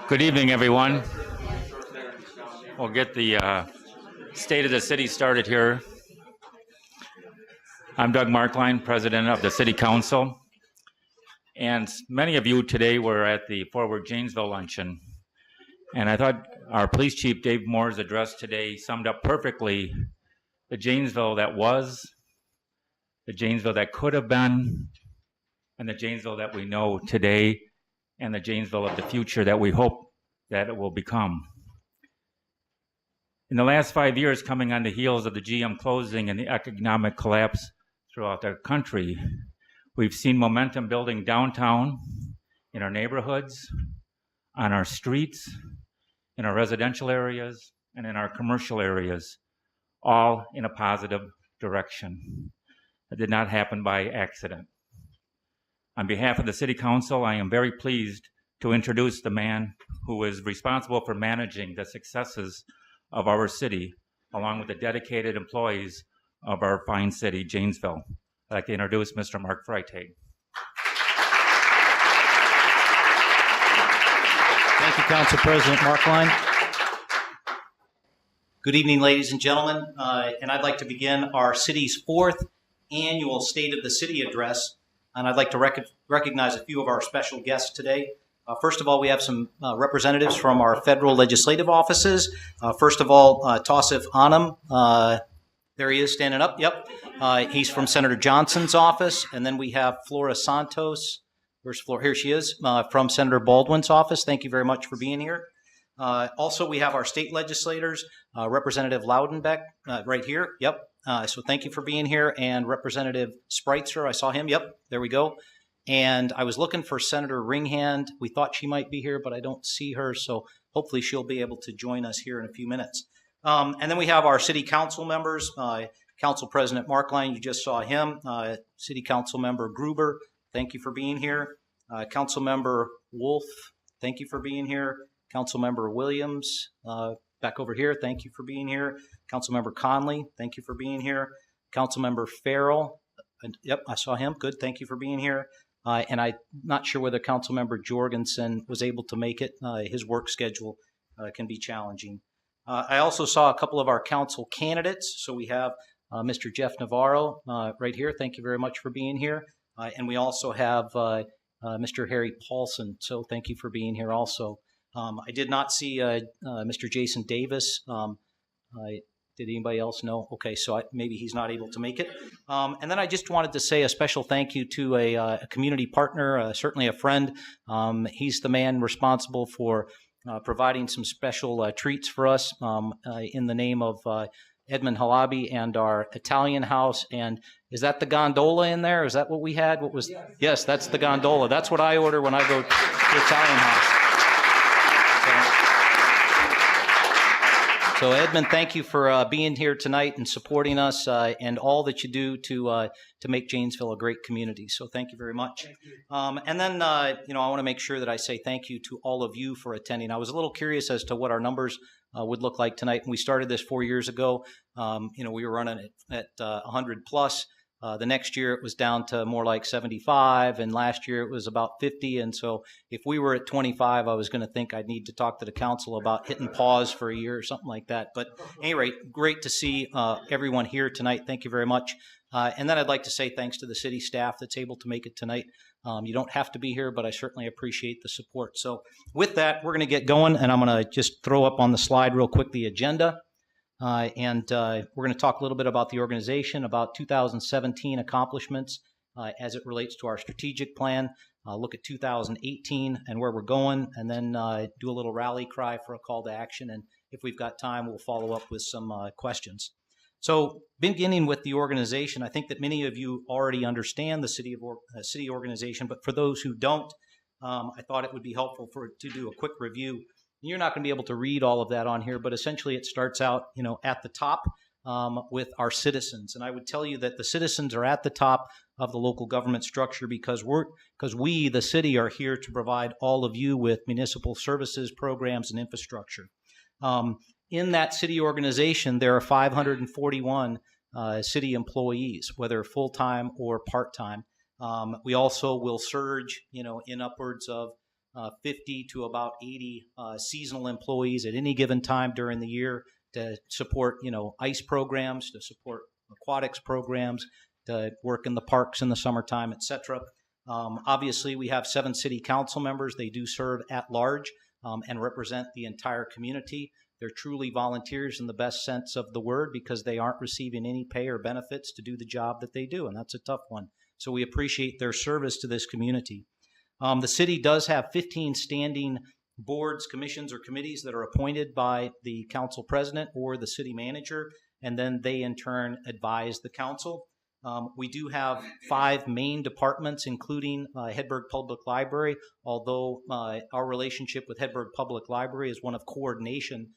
Good evening, everyone. We'll get the State of the City started here. I'm Doug Markline, President of the City Council. And many of you today were at the Forward Janesville luncheon. And I thought our Police Chief Dave Moore's address today summed up perfectly the Janesville that was, the Janesville that could have been, and the Janesville that we know today, and the Janesville of the future that we hope that it will become. In the last 5 years, coming on the heels of the GM closing and the economic collapse throughout the country, we've seen momentum building downtown, in our neighborhoods, on our streets, in our residential areas, and in our commercial areas, all in a positive direction. It did not happen by accident. On behalf of the City Council, I am very pleased to introduce the man who is responsible for managing the successes of our city, along with the dedicated employees of our fine city, Janesville. I'd like to introduce Mr. Mark Freitag. Thank you, Council President Markline. Good evening, ladies and gentlemen, and I'd like to begin our city's 4th annual State of the City address, and I'd like to recognize a few of our special guests today. First of all, we have some representatives from our federal legislative offices. First of all, Tausif Anam, there he is standing up, yep. He's from Senator Johnson's office. And then we have Flora Santos, where's Flora? Here she is, from Senator Baldwin's office. Thank you very much for being here. Also, we have our state legislators, Representative Loudenbeck, right here, yep. So thank you for being here. And Representative Spreitzer, I saw him, yep, there we go. And I was looking for Senator Ringhand. We thought she might be here, but I don't see her, so hopefully she'll be able to join us here in a few minutes. And then we have our City Council members. Council President Markline, you just saw him. City Council Member Gruber, thank you for being here. Council Member Wolf, thank you for being here. Council Member Williams, back over here, thank you for being here. Council Member Conley, thank you for being here. Council Member Farrell, yep, I saw him, good, thank you for being here. And I'm not sure whether Councilmember Jorgensen was able to make it. His work schedule can be challenging. I also saw a couple of our council candidates. So we have Mr. Jeff Navarro right here. Thank you very much for being here. And we also have Mr. Harry Paulson. So thank you for being here also. I did not see Mr. Jason Davis. Did anybody else know? Okay, so maybe he's not able to make it. And then I just wanted to say a special thank you to a community partner, certainly a friend. He's the man responsible for providing some special treats for us in the name of Edmund Halabi and our Italian house. And is that the gondola in there? Is that what we had? What was? Yes, that's the gondola. That's what I order when I go to the Italian house. So Edmund, thank you for being here tonight and supporting us and all that you do to make Janesville a great community. So thank you very much. And then, I want to make sure that I say thank you to all of you for attending. I was a little curious as to what our numbers would look like tonight. When we started this 4 years ago, we were running it at 100 plus. The next year it was down to more like 75, and last year it was about 50. And so if we were at 25, I was going to think I'd need to talk to the council about hitting pause for a year or something like that. But at any rate, great to see everyone here tonight. Thank you very much. And then I'd like to say thanks to the city staff that's able to make it tonight. You don't have to be here, but I certainly appreciate the support. So with that, we're going to get going, and I'm going to just throw up on the slide real quick the agenda. And we're going to talk a little bit about the organization, about 2017 accomplishments as it relates to our strategic plan, look at 2018 and where we're going, and then do a little rally cry for a call to action. And if we've got time, we'll follow up with some questions. So beginning with the organization, I think that many of you already understand the city organization, but for those who don't, I thought it would be helpful to do a quick review. You're not going to be able to read all of that on here, but essentially it starts out, at the top with our citizens. And I would tell you that the citizens are at the top of the local government structure because we, the city, are here to provide all of you with municipal services, programs, and infrastructure. In that city organization, there are 541 city employees, whether full-time or part-time. We also will surge, in upwards of 50 to about 80 seasonal employees at any given time during the year to support, ice programs, to support aquatics programs, to work in the parks in the summertime, et cetera. Obviously, we have 7 city council members. They do serve at large and represent the entire community. They're truly volunteers in the best sense of the word because they aren't receiving any pay or benefits to do the job that they do, and that's a tough one. So we appreciate their service to this community. The city does have 15 standing boards, commissions, or committees that are appointed by the council president or the city manager, and then they in turn advise the council. We do have 5 main departments, including Hedberg Public Library, although our relationship with Hedberg Public Library is one of coordination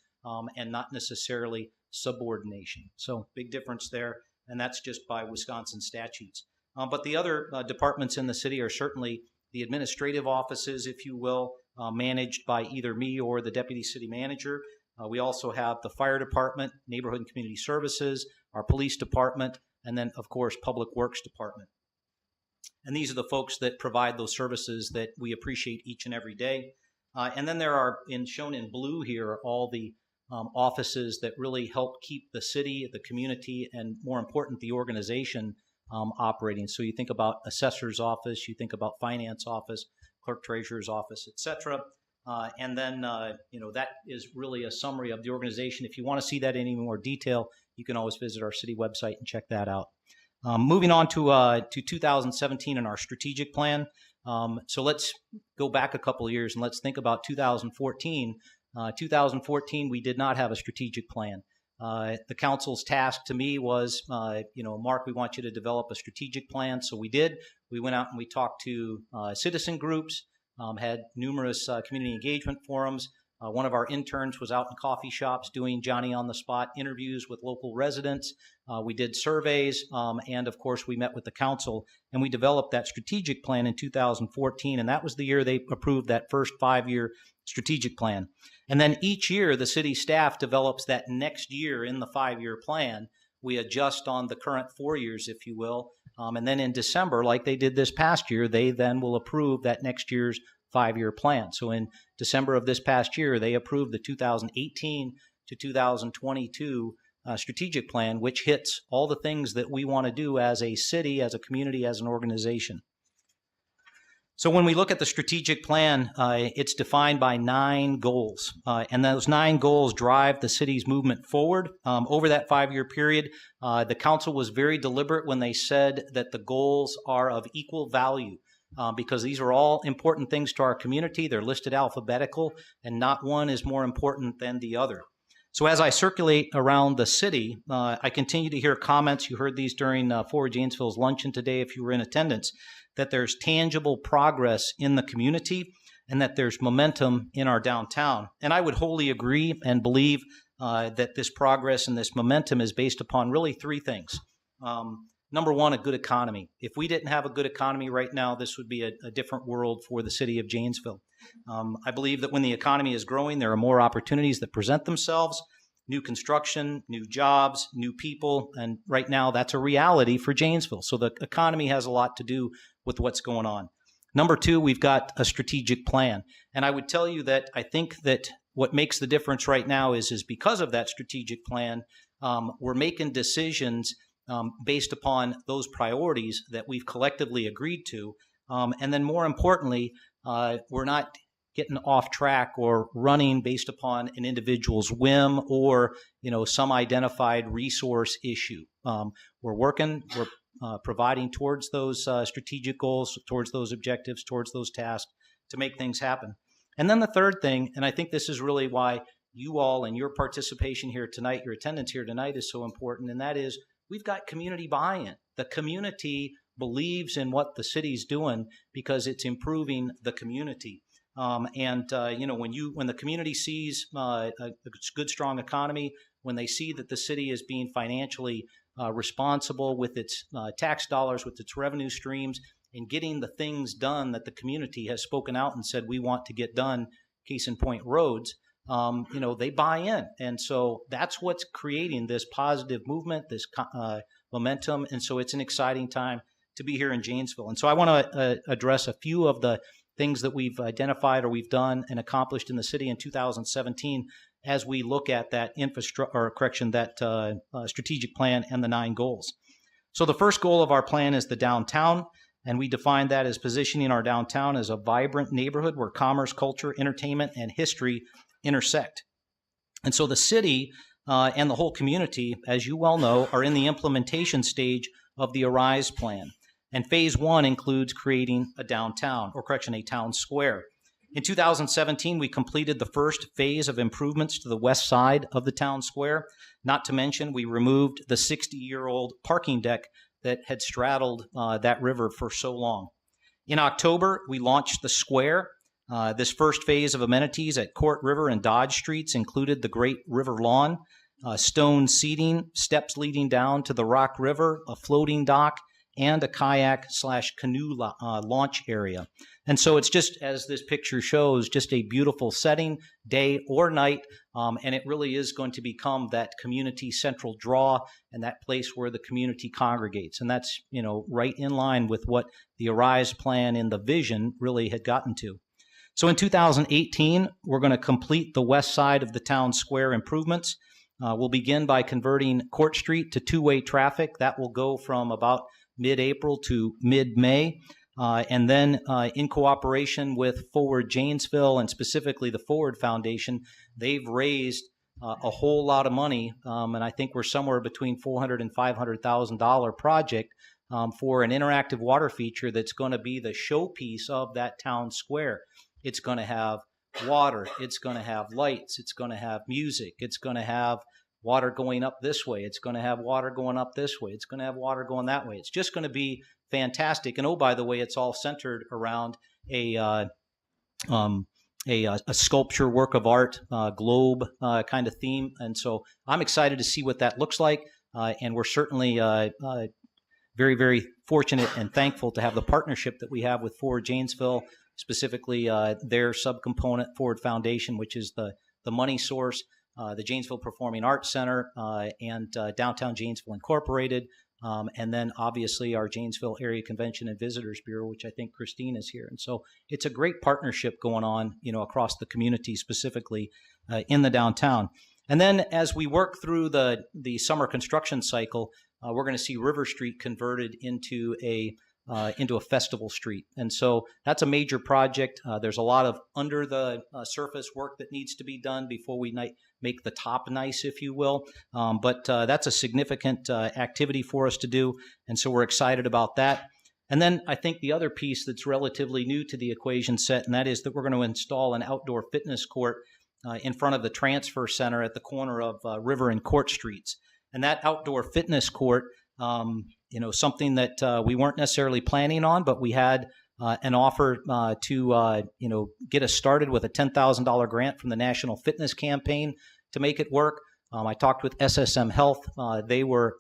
and not necessarily subordination. So big difference there, and that's just by Wisconsin statutes. But the other departments in the city are certainly the administrative offices, if you will, managed by either me or the deputy city manager. We also have the fire department, neighborhood and community services, our police department, and then, of course, Public Works Department. And these are the folks that provide those services that we appreciate each and every day. And then there are, shown in blue here, all the offices that really help keep the city, the community, and more important, the organization operating. So you think about assessor's office, you think about finance office, clerk treasurer's office, et cetera. And then, that is really a summary of the organization. If you want to see that in any more detail, you can always visit our city website and check that out. Moving on to 2017 and our strategic plan. So let's go back a couple of years and let's think about 2014. 2014, we did not have a strategic plan. The council's task to me was, Mark, we want you to develop a strategic plan. So we did. We went out and we talked to citizen groups, had numerous community engagement forums. One of our interns was out in coffee shops doing Johnny on the spot interviews with local residents. We did surveys, and of course we met with the council, and we developed that strategic plan in 2014, and that was the year they approved that first 5-year strategic plan. And then each year the city staff develops that next year in the 5-year plan. We adjust on the current 4 years, if you will, and then in December, like they did this past year, they then will approve that next year's 5-year plan. So in December of this past year, they approved the 2018 to 2022 strategic plan, which hits all the things that we want to do as a city, as a community, as an organization. So when we look at the strategic plan, it's defined by 9 goals, and those 9 goals drive the city's movement forward. Over that 5-year period, the council was very deliberate when they said that the goals are of equal value. Because these are all important things to our community. They're listed alphabetical, and not one is more important than the other. So as I circulate around the city, I continue to hear comments. You heard these during Forward Janesville's luncheon today, if you were in attendance, that there's tangible progress in the community and that there's momentum in our downtown. And I would wholly agree and believe that this progress and this momentum is based upon really 3 things. Number one, a good economy. If we didn't have a good economy right now, this would be a different world for the city of Janesville. I believe that when the economy is growing, there are more opportunities that present themselves, new construction, new jobs, new people, and right now that's a reality for Janesville. So the economy has a lot to do with what's going on. Number 2, we've got a strategic plan. And I would tell you that I think that what makes the difference right now is because of that strategic plan, we're making decisions based upon those priorities that we've collectively agreed to. And then more importantly, we're not getting off track or running based upon an individual's whim or, some identified resource issue. We're working, we're providing towards those strategic goals, towards those objectives, towards those tasks to make things happen. And then the third thing, and I think this is really why you all and your participation here tonight, your attendance here tonight is so important, and that is we've got community buy-in. The community believes in what the city's doing because it's improving the community. When the community sees a good, strong economy, when they see that the city is being financially responsible with its tax dollars, with its revenue streams, and getting the things done that the community has spoken out and said we want to get done, case in point roads, they buy in. And so that's what's creating this positive movement, this momentum. And so it's an exciting time to be here in Janesville. And so I want to address a few of the things that we've identified or we've done and accomplished in the city in 2017 as we look at that strategic plan and the 9 goals. So the first goal of our plan is the downtown, and we define that as positioning our downtown as a vibrant neighborhood where commerce, culture, entertainment, and history intersect. And so the city and the whole community, as you well know, are in the implementation stage of the ARISE plan. And phase 1 includes creating a downtown, a town square. In 2017, we completed the first phase of improvements to the west side of the town square. Not to mention, we removed the 60-year-old parking deck that had straddled that river for so long. In October, we launched the square. This first phase of amenities at Court River and Dodge Streets included the Great River Lawn, stone seating, steps leading down to the Rock River, a floating dock, and a kayak/canoe launch area. And so it's just, as this picture shows, just a beautiful setting, day or night, and it really is going to become that community central draw and that place where the community congregates. And that's, right in line with what the ARISE plan in the vision really had gotten to. So in 2018, we're going to complete the west side of the town square improvements. We'll begin by converting Court Street to two-way traffic. That will go from about mid-April to mid-May. And then in cooperation with Forward Janesville and specifically the Forward Foundation, they've raised a whole lot of money, and I think we're somewhere between $400,000 and $500,000 project for an interactive water feature that's going to be the showpiece of that town square. It's going to have water, it's going to have lights, it's going to have music, it's going to have water going up this way, it's going to have water going up this way, it's going to have water going that way. It's just going to be fantastic. And oh, by the way, it's all centered around a sculpture, work of art, globe kind of theme. And so I'm excited to see what that looks like. And we're certainly very, very fortunate and thankful to have the partnership that we have with Forward Janesville, specifically their subcomponent, Forward Foundation, which is the money source, the Janesville Performing Arts Center, and Downtown Janesville Incorporated, and then obviously our Janesville Area Convention and Visitors Bureau, which I think Christine is here. And so it's a great partnership going on, across the community, specifically in the downtown. And then as we work through the summer construction cycle, we're going to see River Street converted into a festival street. And so that's a major project. There's a lot of under the surface work that needs to be done before we make the top nice, if you will. But that's a significant activity for us to do. And so we're excited about that. And then I think the other piece that's relatively new to the equation set, and that is that we're going to install an outdoor fitness court in front of the transfer center at the corner of River and Court Streets. And that outdoor fitness court, something that we weren't necessarily planning on, but we had an offer to get us started with a $10,000 grant from the National Fitness Campaign to make it work. I talked with SSM Health. They were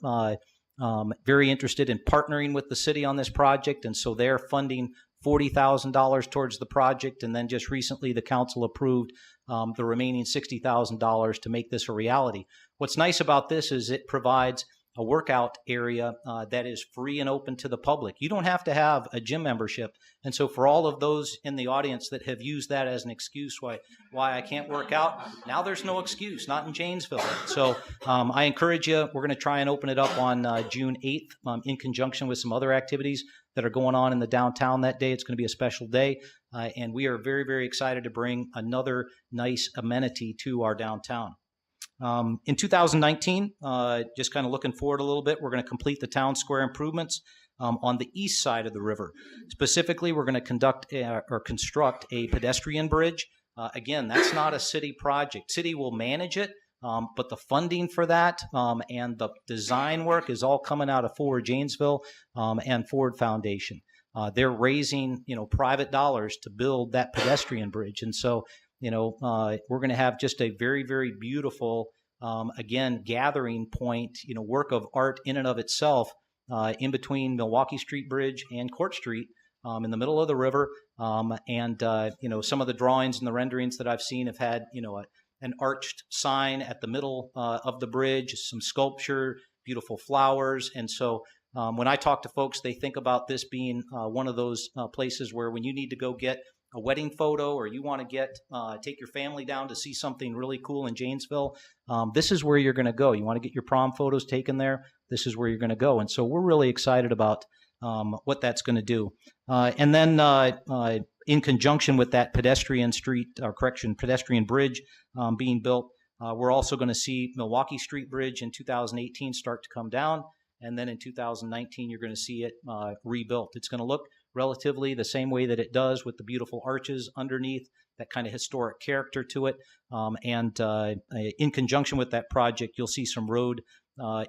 very interested in partnering with the city on this project, and so they're funding $40,000 towards the project, and then just recently the council approved the remaining $60,000 to make this a reality. What's nice about this is it provides a workout area that is free and open to the public. You don't have to have a gym membership. And so for all of those in the audience that have used that as an excuse why I can't work out, now there's no excuse, not in Janesville. So I encourage you, we're going to try and open it up on June 8th in conjunction with some other activities that are going on in the downtown that day. It's going to be a special day. And we are very, very excited to bring another nice amenity to our downtown. In 2019, just kind of looking forward a little bit, we're going to complete the town square improvements on the east side of the river. Specifically, we're going to construct a pedestrian bridge. Again, that's not a city project. City will manage it, but the funding for that and the design work is all coming out of Forward Janesville and Forward Foundation. They're raising, private dollars to build that pedestrian bridge. And so we're going to have just a very, very beautiful, again, gathering point, work of art in and of itself in between Milwaukee Street Bridge and Court Street in the middle of the river. And some of the drawings and the renderings that I've seen have had, an arched sign at the middle of the bridge, some sculpture, beautiful flowers. And so when I talk to folks, they think about this being one of those places where when you need to go get a wedding photo, or you want to take your family down to see something really cool in Janesville, this is where you're going to go. You want to get your prom photos taken there, this is where you're going to go. And so we're really excited about what that's going to do. And then in conjunction with that pedestrian bridge being built, we're also going to see Milwaukee Street Bridge in 2018 start to come down. And then in 2019, you're going to see it rebuilt. It's going to look relatively the same way that it does, with the beautiful arches underneath, that kind of historic character to it. And in conjunction with that project, you'll see some road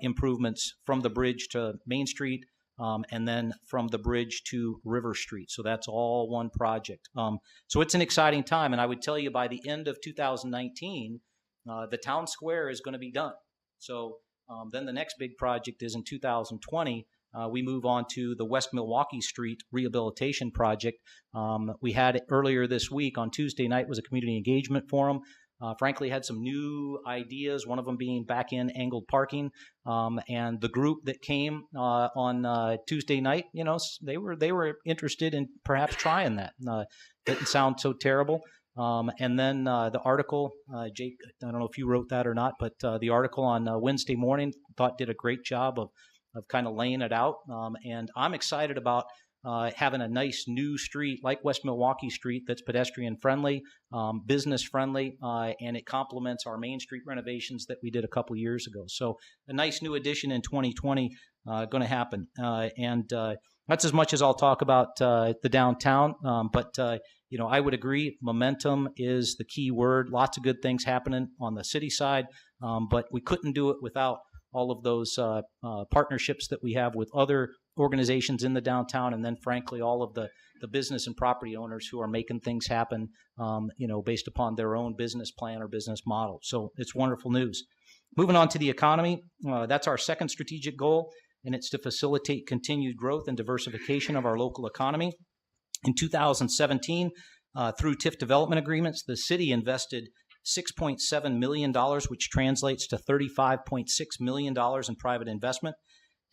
improvements from the bridge to Main Street, and then from the bridge to River Street. So that's all one project. So it's an exciting time. And I would tell you, by the end of 2019, the town square is going to be done. So then the next big project is in 2020. We move on to the West Milwaukee Street Rehabilitation Project. We had earlier this week on Tuesday night was a community engagement forum. Frankly, had some new ideas, one of them being back-in angled parking. And the group that came on Tuesday night, they were interested in perhaps trying that. Didn't sound so terrible. And then the article, Jake, I don't know if you wrote that or not, but the article on Wednesday morning, thought did a great job of kind of laying it out. And I'm excited about having a nice new street like West Milwaukee Street that's pedestrian friendly, business friendly, and it complements our Main Street renovations that we did a couple years ago. So a nice new addition in 2020 going to happen. And that's as much as I'll talk about the downtown. But I would agree, momentum is the key word. Lots of good things happening on the city side, but we couldn't do it without all of those partnerships that we have with other organizations in the downtown, and then frankly all of the business and property owners who are making things happen, based upon their own business plan or business model. So it's wonderful news. Moving on to the economy, that's our second strategic goal, and it's to facilitate continued growth and diversification of our local economy. In 2017, through TIF development agreements, the city invested $6.7 million, which translates to $35.6 million in private investment.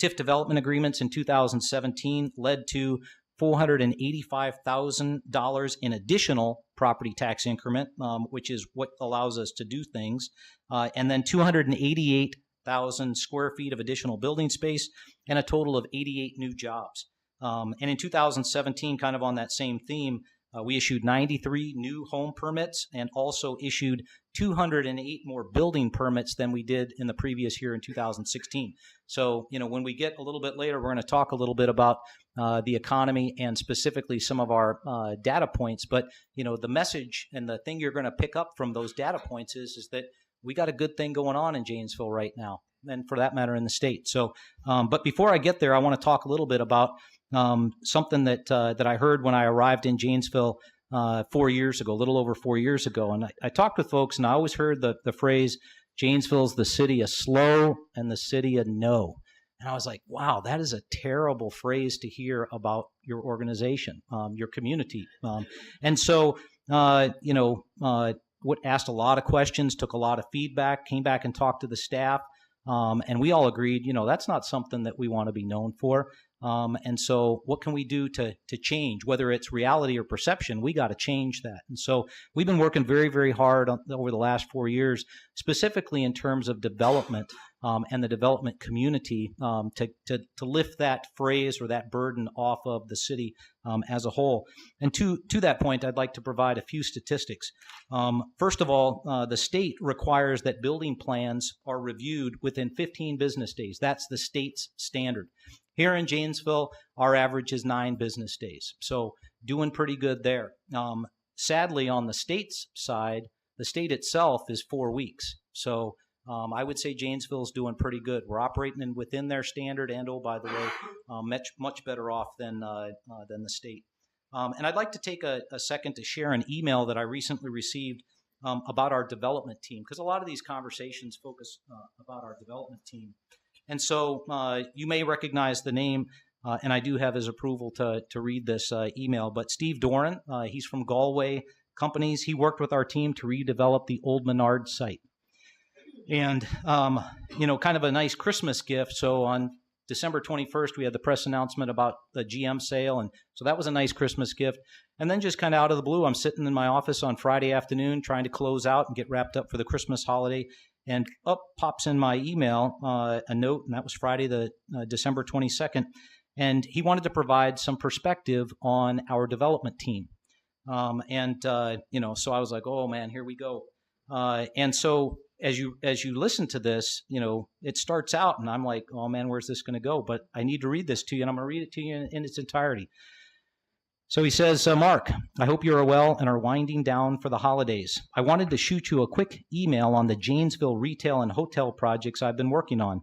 TIF development agreements in 2017 led to $485,000 in additional property tax increment, which is what allows us to do things, and then 288,000 square feet of additional building space, and a total of 88 new jobs. And in 2017, kind of on that same theme, we issued 93 new home permits and also issued 208 more building permits than we did in the previous year in 2016. So, when we get a little bit later, we're going to talk a little bit about the economy and specifically some of our data points. But, the message and the thing you're going to pick up from those data points is that we got a good thing going on in Janesville right now, and for that matter in the state. So, but before I get there, I want to talk a little bit about something that I heard when I arrived in Janesville 4 years ago, a little over 4 years ago. And I talked with folks, and I always heard the phrase, Janesville's the city of slow and the city of no. And I was like, wow, that is a terrible phrase to hear about your organization, your community. And so, asked a lot of questions, took a lot of feedback, came back and talked to the staff. And we all agreed, that's not something that we want to be known for. And so what can we do to change, whether it's reality or perception? We got to change that. And so we've been working very, very hard over the last 4 years, specifically in terms of development and the development community to lift that phrase or that burden off of the city as a whole. And to that point, I'd like to provide a few statistics. First of all, the state requires that building plans are reviewed within 15 business days. That's the state's standard. Here in Janesville, our average is 9 business days. So doing pretty good there. Sadly, on the state's side, the state itself is 4 weeks. So I would say Janesville's doing pretty good. We're operating within their standard, and by the way, much better off than the state. And I'd like to take a second to share an email that I recently received about our development team, because a lot of these conversations focus about our development team. And so you may recognize the name, and I do have his approval to read this email, but Steve Doran, he's from Galway Companies. He worked with our team to redevelop the Old Menard site. And, kind of a nice Christmas gift. So on December 21st, we had the press announcement about the GM sale, and so that was a nice Christmas gift. And then just kind of out of the blue, I'm sitting in my office on Friday afternoon trying to close out and get wrapped up for the Christmas holiday, and up pops in my email a note, and that was Friday, the December 22nd, and he wanted to provide some perspective on our development team. So I was like, oh man, here we go. And so as you listen to this, it starts out, and I'm like, oh man, where's this going to go? But I need to read this to you, and I'm going to read it to you in its entirety. So he says, Mark, I hope you are well and are winding down for the holidays. I wanted to shoot you a quick email on the Janesville retail and hotel projects I've been working on.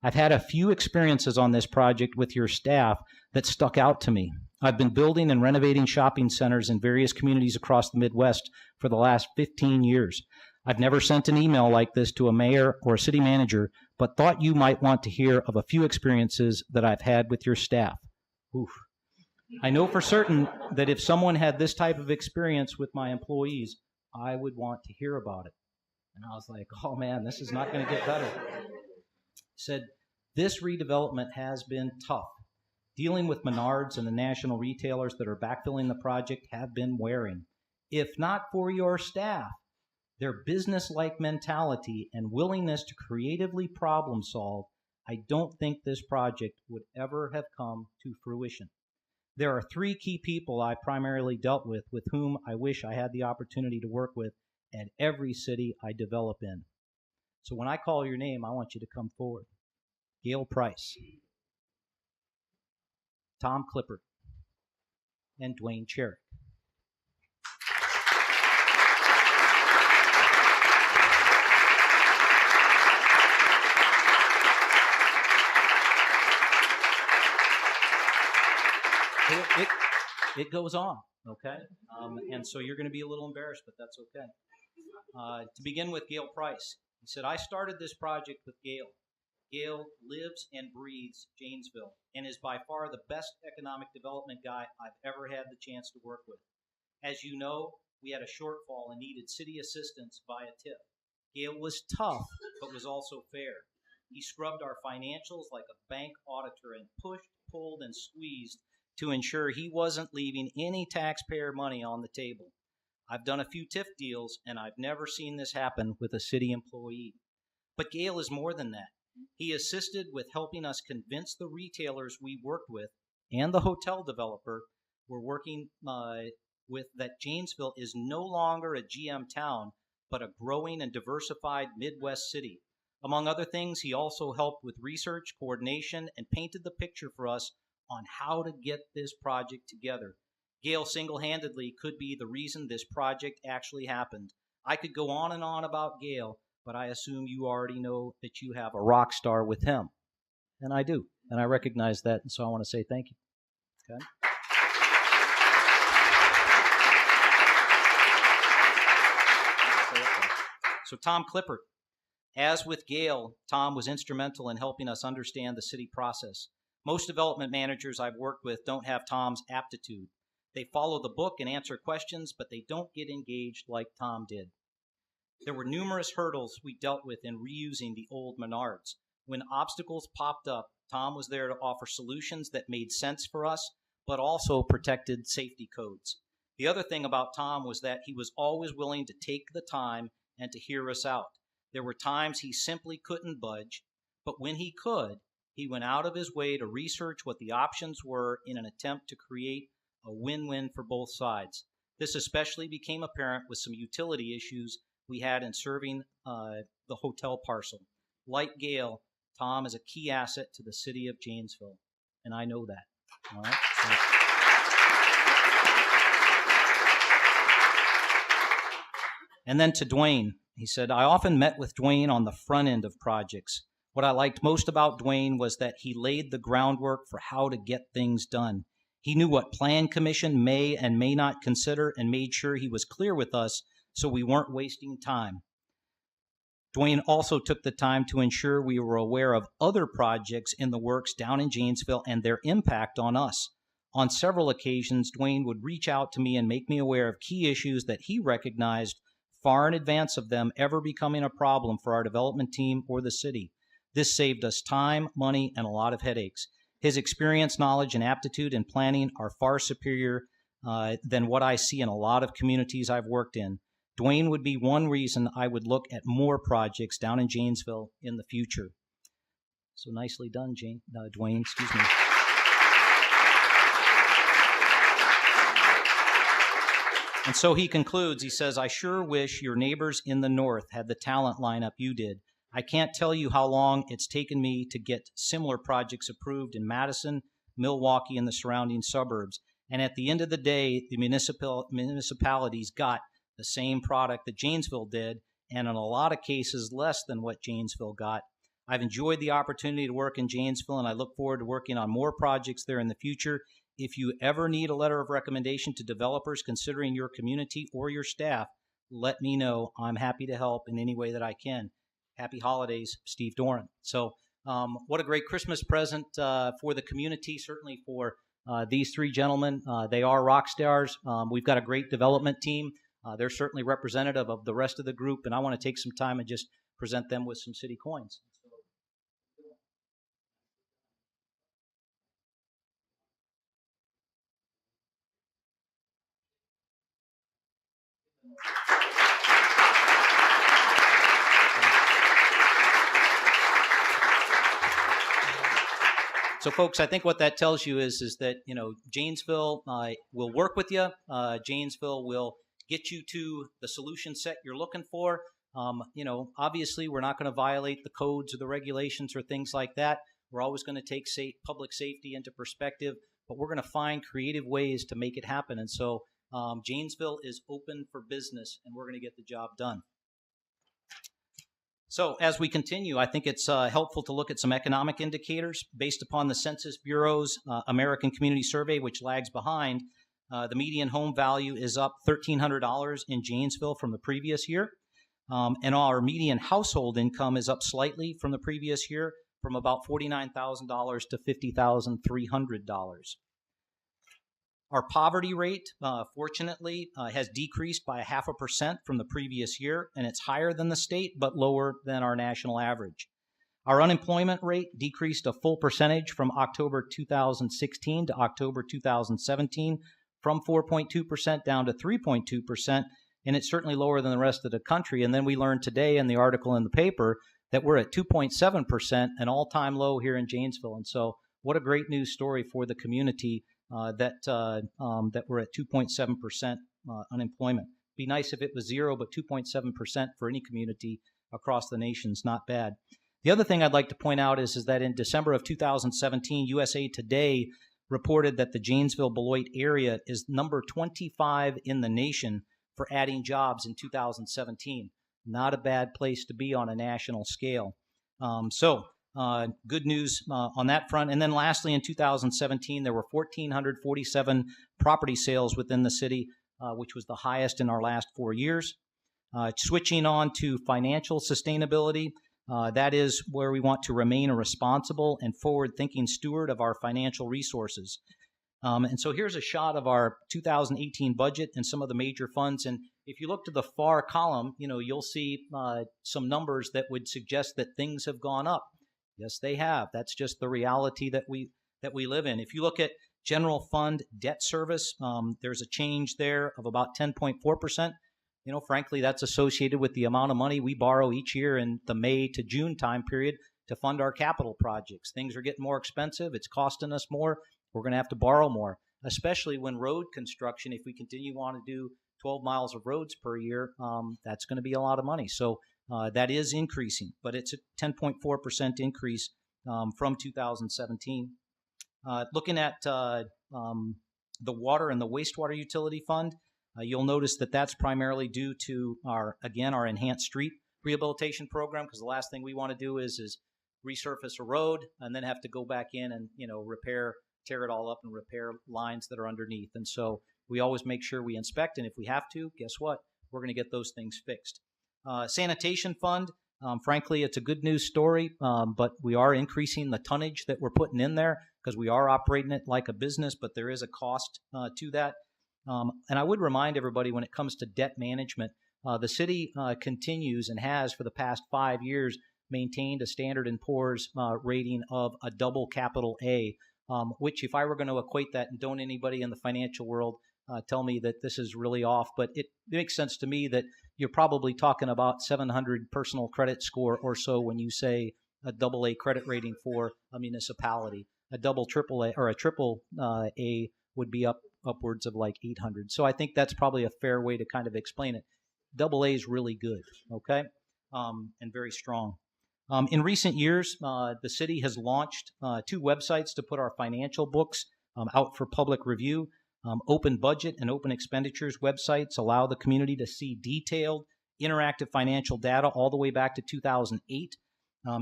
I've had a few experiences on this project with your staff that stuck out to me. I've been building and renovating shopping centers in various communities across the Midwest for the last 15 years. I've never sent an email like this to a mayor or a city manager, but thought you might want to hear of a few experiences that I've had with your staff. Oof. I know for certain that if someone had this type of experience with my employees, I would want to hear about it. And I was like, oh man, this is not going to get better. He said, this redevelopment has been tough. Dealing with Menards and the national retailers that are backfilling the project have been wearing. If not for your staff, their business-like mentality and willingness to creatively problem solve, I don't think this project would ever have come to fruition. There are three key people I primarily dealt with whom I wish I had the opportunity to work with at every city I develop in. So when I call your name, I want you to come forward. Gail Price, Tom Clippert, and Dwayne Cherrick. It goes on, okay? And so you're going to be a little embarrassed, but that's okay. To begin with, Gail Price. He said, I started this project with Gail. Gail lives and breathes Janesville and is by far the best economic development guy I've ever had the chance to work with. As you know, we had a shortfall and needed city assistance via TIP. Gail was tough, but was also fair. He scrubbed our financials like a bank auditor and pushed, pulled, and squeezed to ensure he wasn't leaving any taxpayer money on the table. I've done a few TIF deals, and I've never seen this happen with a city employee. But Gail is more than that. He assisted with helping us convince the retailers we worked with and the hotel developer we're working with that Janesville is no longer a GM town, but a growing and diversified Midwest city. Among other things, he also helped with research, coordination, and painted the picture for us on how to get this project together. Gail single-handedly could be the reason this project actually happened. I could go on and on about Gail, but I assume you already know that you have a rock star with him. And I do, and I recognize that, and so I want to say thank you. Okay? So Tom Clippert. As with Gail, Tom was instrumental in helping us understand the city process. Most development managers I've worked with don't have Tom's aptitude. They follow the book and answer questions, but they don't get engaged like Tom did. There were numerous hurdles we dealt with in reusing the old Menards. When obstacles popped up, Tom was there to offer solutions that made sense for us, but also protected safety codes. The other thing about Tom was that he was always willing to take the time and to hear us out. There were times he simply couldn't budge, but when he could, he went out of his way to research what the options were in an attempt to create a win-win for both sides. This especially became apparent with some utility issues we had in serving the hotel parcel. Like Gail, Tom is a key asset to the city of Janesville, and I know that. All right? And then to Dwayne, he said, I often met with Dwayne on the front end of projects. What I liked most about Dwayne was that he laid the groundwork for how to get things done. He knew what Plan Commission may and may not consider and made sure he was clear with us so we weren't wasting time. Dwayne also took the time to ensure we were aware of other projects in the works down in Janesville and their impact on us. On several occasions, Dwayne would reach out to me and make me aware of key issues that he recognized far in advance of them ever becoming a problem for our development team or the city. This saved us time, money, and a lot of headaches. His experience, knowledge, and aptitude in planning are far superior than what I see in a lot of communities I've worked in. Dwayne would be one reason I would look at more projects down in Janesville in the future. So nicely done, Dwayne. Excuse me. And so he concludes, he says, I sure wish your neighbors in the north had the talent lineup you did. I can't tell you how long it's taken me to get similar projects approved in Madison, Milwaukee, and the surrounding suburbs. And at the end of the day, the municipalities got the same product that Janesville did, and in a lot of cases, less than what Janesville got. I've enjoyed the opportunity to work in Janesville, and I look forward to working on more projects there in the future. If you ever need a letter of recommendation to developers considering your community or your staff, let me know. I'm happy to help in any way that I can. Happy holidays, Steve Doran. So what a great Christmas present for the community, certainly for these three gentlemen. They are rock stars. We've got a great development team. They're certainly representative of the rest of the group, and I want to take some time and just present them with some city coins. So, folks, I think what that tells you is that, you know, Janesville will work with you. Janesville will get you to the solution set you're looking for. You know, obviously, we're not going to violate the codes or the regulations or things like that. We're always going to take public safety into perspective, but we're going to find creative ways to make it happen. And so Janesville is open for business, and we're going to get the job done. So as we continue, I think it's helpful to look at some economic indicators based upon the Census Bureau's American Community Survey, which lags behind. The median home value is up $1,300 in Janesville from the previous year. And our median household income is up slightly from the previous year, from about $49,000 to $50,300. Our poverty rate, fortunately, has decreased by 0.5% from the previous year, and it's higher than the state, but lower than our national average. Our unemployment rate decreased a full percentage from October 2016 to October 2017, from 4.2% down to 3.2%, and it's certainly lower than the rest of the country. And then we learned today in the article in the paper that we're at 2.7%, an all-time low here in Janesville. And so what a great news story for the community that we're at 2.7% unemployment. Be nice if it was 0, but 2.7% for any community across the nation is not bad. The other thing I'd like to point out is that in December of 2017, USA Today reported that the Janesville-Beloit area is number 25 in the nation for adding jobs in 2017. Not a bad place to be on a national scale. Good news on that front. And then lastly, in 2017, there were 1,447 property sales within the city, which was the highest in our last 4 years. Switching on to financial sustainability, that is where we want to remain a responsible and forward-thinking steward of our financial resources. And so here's a shot of our 2018 budget and some of the major funds. And if you look to the far column, you know, you'll see some numbers that would suggest that things have gone up. Yes, they have. That's just the reality that we live in. If you look at general fund debt service, there's a change there of about 10.4%. You know, frankly, that's associated with the amount of money we borrow each year in the May to June time period to fund our capital projects. Things are getting more expensive. It's costing us more. We're going to have to borrow more, especially when road construction, if we continue on to do 12 miles of roads per year, that's going to be a lot of money. So that is increasing, but it's a 10.4% increase from 2017. Looking at the water and the wastewater utility fund, you'll notice that that's primarily due to our enhanced street rehabilitation program, because the last thing we want to do is resurface a road and then have to go back in and, you know, tear it all up and repair lines that are underneath. And so we always make sure we inspect, and if we have to, guess what? We're going to get those things fixed. Sanitation fund, frankly, it's a good news story, but we are increasing the tonnage that we're putting in there because we are operating it like a business, but there is a cost to that. And I would remind everybody, when it comes to debt management, the city continues and has for the past 5 years maintained a Standard & Poor's rating of a double capital A, which if I were going to equate that, and don't anybody in the financial world tell me that this is really off, but it makes sense to me that you're probably talking about 700 personal credit score or so when you say a double A credit rating for a municipality. A double triple A or a triple A would be upwards of like 800. So I think that's probably a fair way to kind of explain it. Double A is really good, okay, and very strong. In recent years, the city has launched 2 websites to put our financial books out for public review. Open budget and open expenditures websites allow the community to see detailed, interactive financial data all the way back to 2008.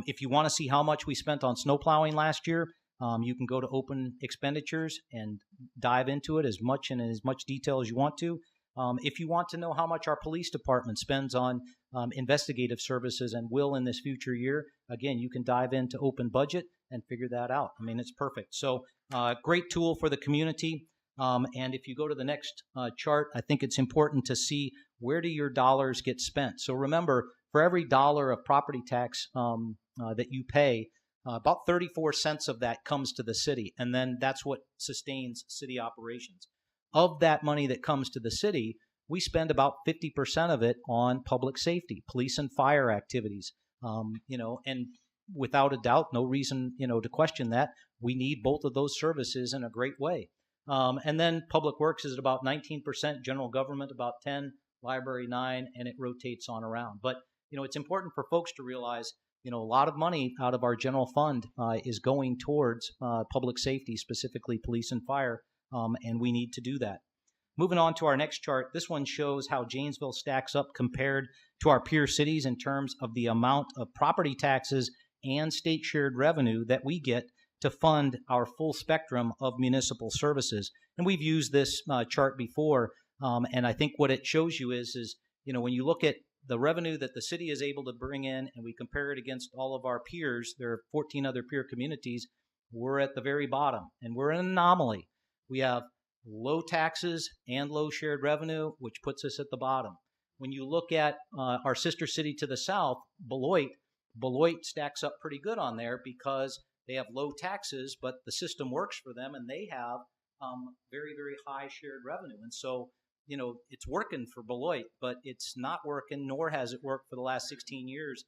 If you want to see how much we spent on snow plowing last year, you can go to open expenditures and dive into it as much and in as much detail as you want to. If you want to know how much our police department spends on investigative services and will in this future year, again, you can dive into open budget and figure that out. I mean, it's perfect. So great tool for the community. And if you go to the next chart, I think it's important to see where do your dollars get spent. So remember, for every dollar of property tax that you pay, about 34 cents of that comes to the city, and then that's what sustains city operations. Of that money that comes to the city, we spend about 50% of it on public safety, police and fire activities. And without a doubt, no reason, to question that. We need both of those services in a great way. And then public works is at about 19%, general government about 10%, library 9%, and it rotates on around. But, it's important for folks to realize, a lot of money out of our general fund is going towards public safety, specifically police and fire, and we need to do that. Moving on to our next chart, this one shows how Janesville stacks up compared to our peer cities in terms of the amount of property taxes and state shared revenue that we get to fund our full spectrum of municipal services. And we've used this chart before, and I think what it shows you is when you look at the revenue that the city is able to bring in and we compare it against all of our peers, there are 14 other peer communities, we're at the very bottom, and we're an anomaly. We have low taxes and low shared revenue, which puts us at the bottom. When you look at our sister city to the south, Beloit stacks up pretty good on there because they have low taxes, but the system works for them, and they have very, very high shared revenue. And so, it's working for Beloit, but it's not working, nor has it worked for the last 16 years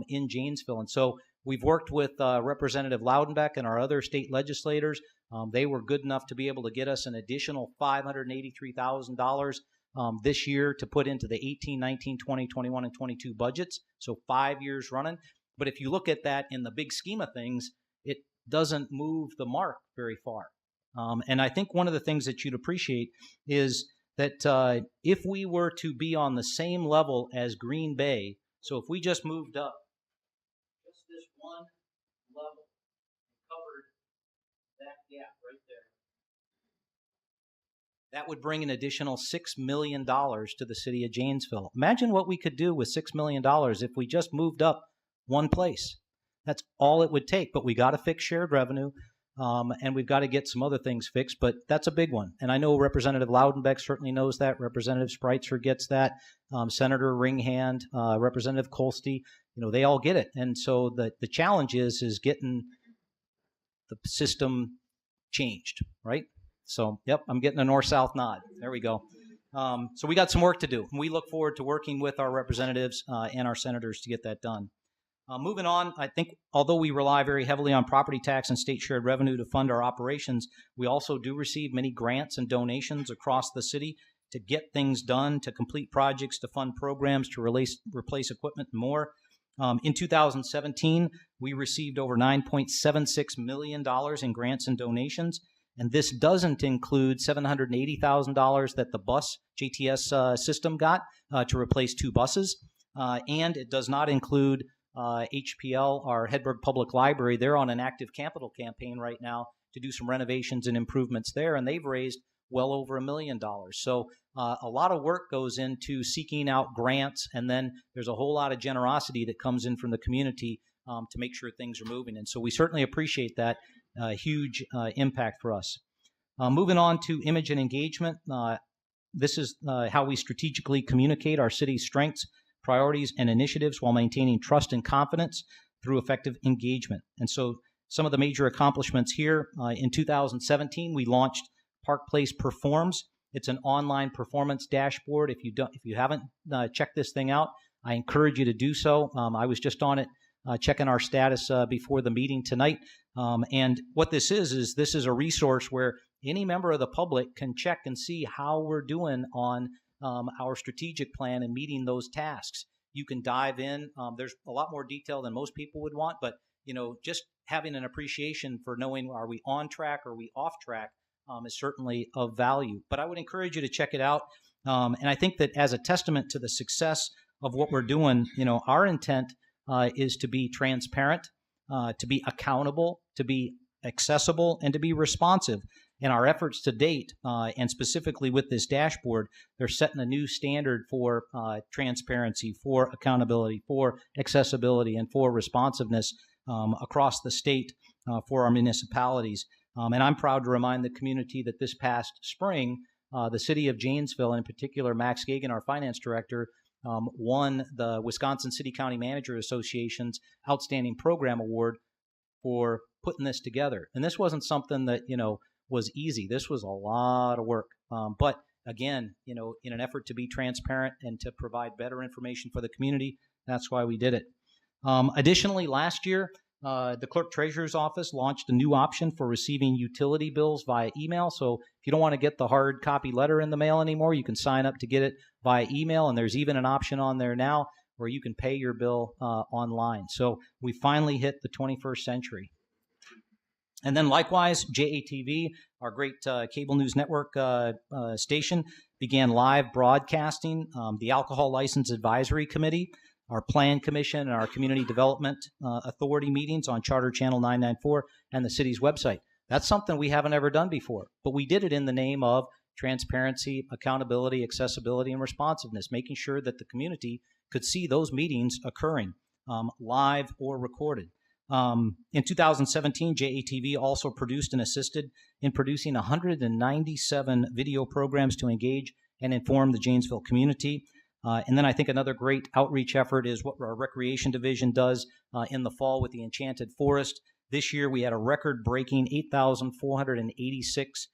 in Janesville. And so we've worked with Representative Loudenbeck and our other state legislators. They were good enough to be able to get us an additional $583,000 this year to put into the 18, 19, 20, 21, and 22 budgets, so 5 years running. But if you look at that in the big scheme of things, it doesn't move the mark very far. And I think one of the things that you'd appreciate is that if we were to be on the same level as Green Bay, so if we just moved up just this one level and covered that gap right there, that would bring an additional $6 million to the city of Janesville. Imagine what we could do with $6 million if we just moved up one place. That's all it would take, but we got to fix shared revenue, and we've got to get some other things fixed, but that's a big one. And I know Representative Loudenbeck certainly knows that. Representative Spreitzer gets that. Senator Ringhand, Representative Kolste, they all get it. And so the challenge is getting the system changed, right? So, yep, I'm getting a north-south nod. There we go. So we got some work to do, and we look forward to working with our representatives and our senators to get that done. Moving on, I think although we rely very heavily on property tax and state shared revenue to fund our operations, we also do receive many grants and donations across the city to get things done, to complete projects, to fund programs, to replace equipment, and more. In 2017, we received over $9.76 million in grants and donations, and this doesn't include $780,000 that the bus JTS system got to replace 2 buses, and it does not include HPL, our Hedberg Public Library. They're on an active capital campaign right now to do some renovations and improvements there, and they've raised well over $1 million. So a lot of work goes into seeking out grants, and then there's a whole lot of generosity that comes in from the community to make sure things are moving. And so we certainly appreciate that huge impact for us. Moving on to image and engagement, this is how we strategically communicate our city's strengths priorities, and initiatives while maintaining trust and confidence through effective engagement. And so some of the major accomplishments here, in 2017, we launched Park Place Performs. It's an online performance dashboard. If you haven't checked this thing out, I encourage you to do so. I was just on it checking our status before the meeting tonight. And what this is this is a resource where any member of the public can check and see how we're doing on our strategic plan and meeting those tasks. You can dive in. There's a lot more detail than most people would want, but just having an appreciation for knowing, are we on track or are we off track, is certainly of value. But I would encourage you to check it out. And I think that as a testament to the success of what we're doing, our intent is to be transparent, to be accountable, to be accessible, and to be responsive. And our efforts to date, and specifically with this dashboard, they're setting a new standard for transparency, for accountability, for accessibility, and for responsiveness across the state for our municipalities. And I'm proud to remind the community that this past spring, the city of Janesville, and in particular Max Gagan, our finance director, won the Wisconsin City County Manager Association's Outstanding Program Award for putting this together. And this wasn't something that, was easy. This was a lot of work. But again, in an effort to be transparent and to provide better information for the community, that's why we did it. Additionally, last year, the Clerk Treasurer's Office launched a new option for receiving utility bills via email. So if you don't want to get the hard copy letter in the mail anymore, you can sign up to get it via email. And there's even an option on there now where you can pay your bill online. So we finally hit the 21st century. And then likewise, JATV, our great cable news network station, began live broadcasting the Alcohol License Advisory Committee, our Plan Commission, and our Community Development Authority meetings on Charter Channel 994 and the city's website. That's something we haven't ever done before, but we did it in the name of transparency, accountability, accessibility, and responsiveness, making sure that the community could see those meetings occurring live or recorded. In 2017, JATV also produced and assisted in producing 197 video programs to engage and inform the Janesville community. And then I think another great outreach effort is what our recreation division does in the fall with the Enchanted Forest. This year we had a record-breaking 8,486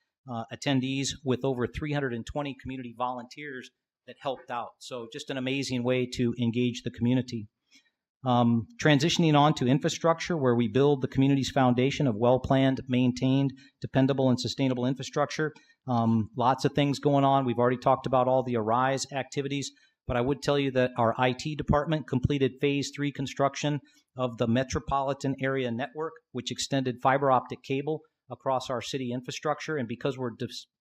attendees with over 320 community volunteers that helped out. So just an amazing way to engage the community. Transitioning on to infrastructure, where we build the community's foundation of well-planned, maintained, dependable, and sustainable infrastructure. Lots of things going on. We've already talked about all the Arise activities, but I would tell you that our IT department completed Phase 3 construction of the Metropolitan Area Network, which extended fiber optic cable across our city infrastructure. And because we're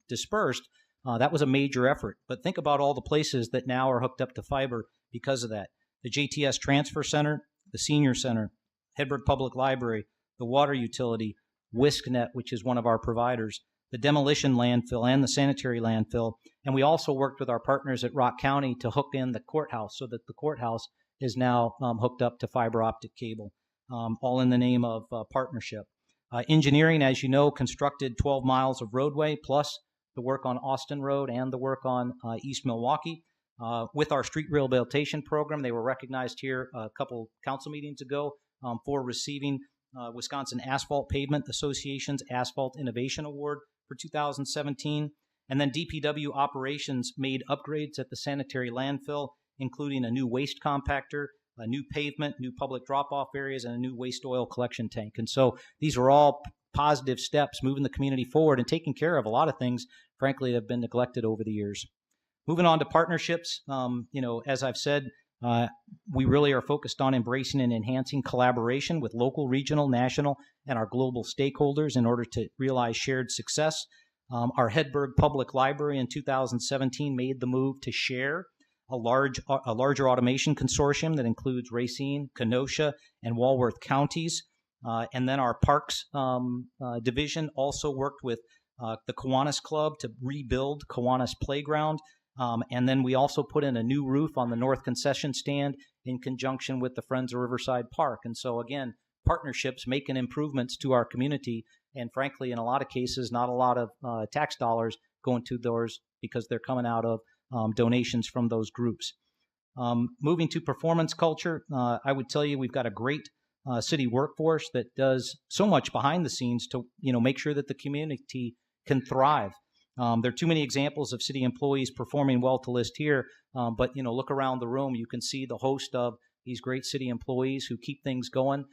dispersed, that was a major effort. But think about all the places that now are hooked up to fiber because of that. The JTS Transfer Center, the Senior Center, Hedberg Public Library, the water utility, WISCNet, which is one of our providers, the demolition landfill and the sanitary landfill. And we also worked with our partners at Rock County to hook in the courthouse so that the courthouse is now hooked up to fiber optic cable, all in the name of partnership. Engineering, as you know, constructed 12 miles of roadway, plus the work on Austin Road and the work on East Milwaukee. With our street rehabilitation program, they were recognized here a couple council meetings ago for receiving Wisconsin Asphalt Pavement Association's Asphalt Innovation Award for 2017. And then DPW operations made upgrades at the sanitary landfill, including a new waste compactor, a new pavement, new public drop-off areas, and a new waste oil collection tank. And so these are all positive steps moving the community forward and taking care of a lot of things, frankly, that have been neglected over the years. Moving on to partnerships, as I've said, we really are focused on embracing and enhancing collaboration with local, regional, national, and our global stakeholders in order to realize shared success. Our Hedberg Public Library in 2017 made the move to share a larger automation consortium that includes Racine, Kenosha, and Walworth counties. And then our Parks division also worked with the Kiwanis Club to rebuild Kiwanis Playground. And then we also put in a new roof on the north concession stand in conjunction with the Friends of Riverside Park. And so, again, partnerships making improvements to our community. And frankly, in a lot of cases, not a lot of tax dollars going to those because they're coming out of donations from those groups. Moving to performance culture, I would tell you we've got a great city workforce that does so much behind the scenes to make sure that the community can thrive. There are too many examples of city employees performing well to list here, but look around the room, you can see the host of these great city employees who keep things going.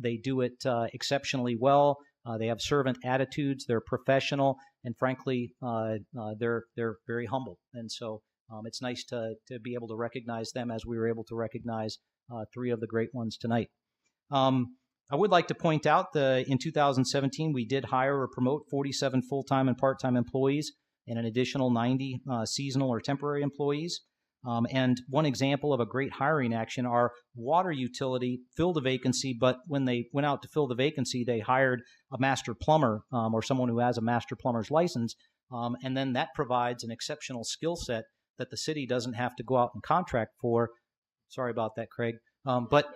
They do it exceptionally well. They have servant attitudes. They're professional, and frankly, they're very humble. And so it's nice to be able to recognize them as we were able to recognize three of the great ones tonight. I would like to point out that in 2017, we did hire or promote 47 full-time and part-time employees and an additional 90 seasonal or temporary employees. And one example of a great hiring action, our water utility filled a vacancy, but when they went out to fill the vacancy, they hired a master plumber or someone who has a master plumber's license. And then that provides an exceptional skill set that the city doesn't have to go out and contract for. Sorry about that, Craig. But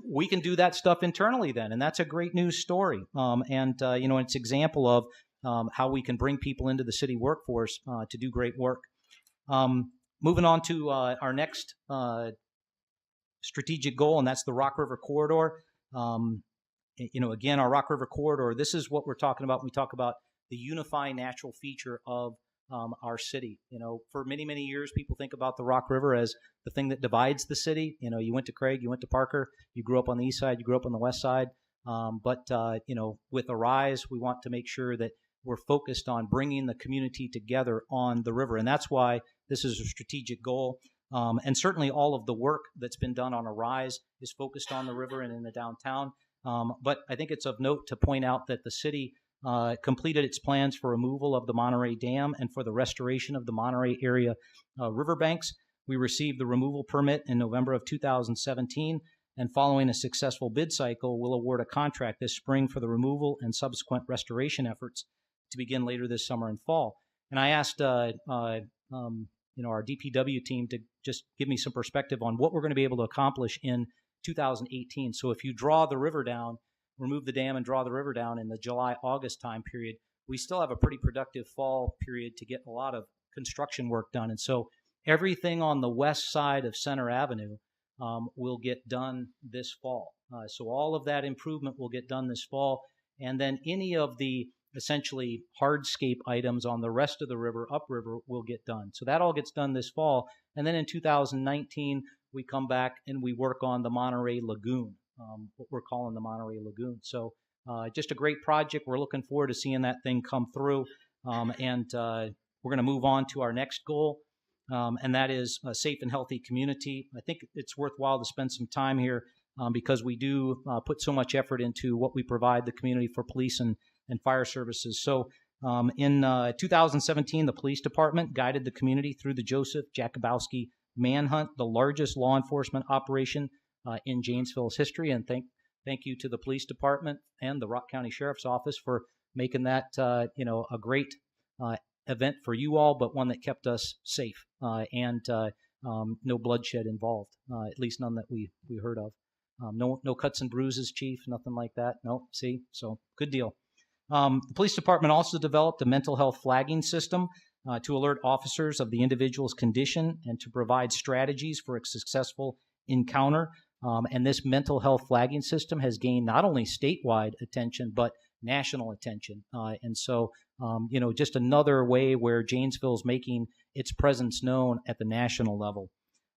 we can do that stuff internally then, and that's a great news story. And it's an example of how we can bring people into the city workforce to do great work. Moving on to our next strategic goal, and that's the Rock River Corridor. Again, our Rock River Corridor, this is what we're talking about when we talk about the unifying natural feature of our city. For many, many years, people think about the Rock River as the thing that divides the city. You went to Craig, you went to Parker, you grew up on the east side, you grew up on the west side. But with Arise, we want to make sure that we're focused on bringing the community together on the river. And that's why this is a strategic goal. And certainly all of the work that's been done on Arise is focused on the river and in the downtown. But I think it's of note to point out that the city completed its plans for removal of the Monterey Dam and for the restoration of the Monterey area riverbanks. We received the removal permit in November of 2017, and following a successful bid cycle, we'll award a contract this spring for the removal and subsequent restoration efforts to begin later this summer and fall. And I asked our DPW team to just give me some perspective on what we're going to be able to accomplish in 2018. So if you draw the river down, remove the dam and draw the river down in the July-August time period, we still have a pretty productive fall period to get a lot of construction work done. And so everything on the west side of Center Avenue will get done this fall. So all of that improvement will get done this fall. And then any of the essentially hardscape items on the rest of the river, upriver, will get done. So that all gets done this fall. And then in 2019, we come back and we work on the Monterey Lagoon, what we're calling the Monterey Lagoon. So just a great project. We're looking forward to seeing that thing come through. And we're going to move on to our next goal, and that is a safe and healthy community. I think it's worthwhile to spend some time here because we do put so much effort into what we provide the community for police and fire services. So in 2017, the police department guided the community through the Joseph Jakubowski manhunt, the largest law enforcement operation in Janesville's history. And thank you to the police department and the Rock County Sheriff's Office for making that a great event for you all, but one that kept us safe and no bloodshed involved, at least none that we heard of. No cuts and bruises, Chief, nothing like that. No, see, so good deal. The police department also developed a mental health flagging system to alert officers of the individual's condition and to provide strategies for a successful encounter. And this mental health flagging system has gained not only statewide attention, but national attention. And so, just another way where Janesville's making its presence known at the national level.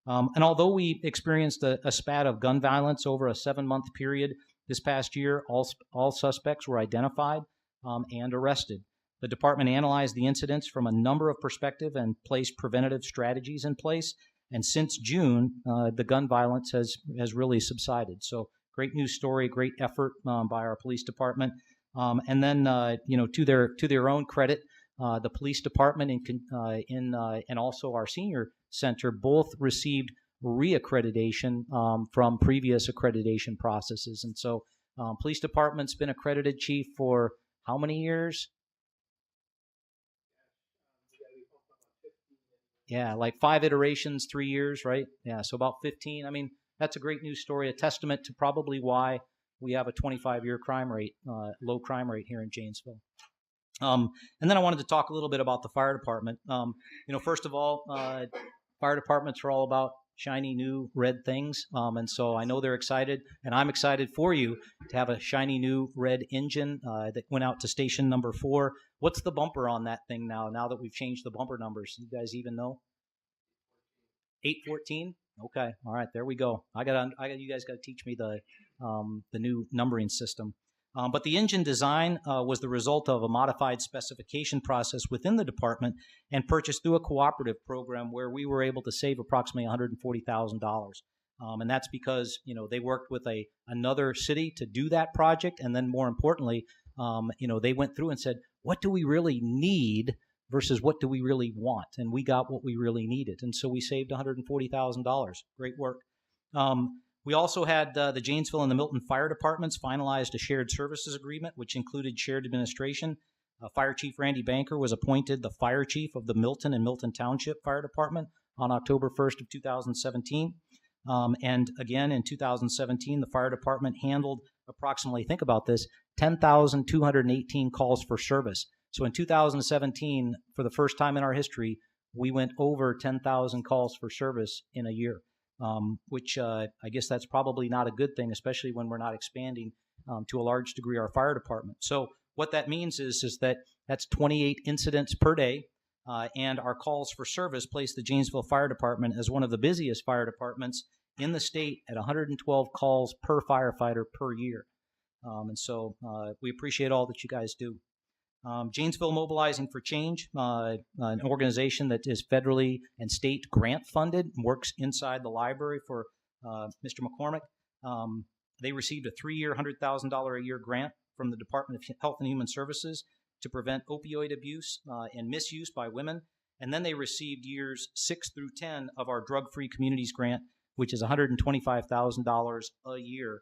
And although we experienced a spat of gun violence over a 7-month period this past year, all suspects were identified and arrested. The department analyzed the incidents from a number of perspectives and placed preventative strategies in place. And since June, the gun violence has really subsided. So great news story, great effort by our police department. And then, to their own credit, the police department and also our senior center both received reaccreditation from previous accreditation processes. And so, police department's been accredited, Chief, for how many years? Yeah, like 5 iterations, 3 years, right? Yeah, so about 15. I mean, that's a great news story, a testament to probably why we have a 25-year crime rate, low crime rate here in Janesville. And then I wanted to talk a little bit about the fire department. First of all, fire departments are all about shiny new red things, and so I know they're excited, and I'm excited for you to have a shiny new red engine that went out to station number 4. What's the bumper on that thing now that we've changed the bumper numbers? You guys even know? 814? Okay, all right, there we go. You guys got to teach me the new numbering system. But the engine design was the result of a modified specification process within the department and purchased through a cooperative program where we were able to save approximately $140,000. And that's because, they worked with another city to do that project. And then more importantly, they went through and said, what do we really need versus what do we really want? And we got what we really needed. And so we saved $140,000. Great work. We also had the Janesville and the Milton Fire Departments finalized a shared services agreement, which included shared administration. Fire Chief Randy Banker was appointed the fire chief of the Milton and Milton Township Fire Department on October 1st of 2017. And again, in 2017, the fire department handled approximately, think about this, 10,218 calls for service. So in 2017, for the first time in our history, we went over 10,000 calls for service in a year. Which I guess that's probably not a good thing, especially when we're not expanding to a large degree our fire department. So what that means is that's 28 incidents per day, and our calls for service place the Janesville Fire Department as one of the busiest fire departments in the state at 112 calls per firefighter per year. And so we appreciate all that you guys do. Janesville Mobilizing for Change, an organization that is federally and state grant funded, works inside the library for Mr. McCormick. They received a 3-year, $100,000 a year grant from the Department of Health and Human Services to prevent opioid abuse and misuse by women. And then they received years 6 through 10 of our Drug-Free Communities grant, which is $125,000 a year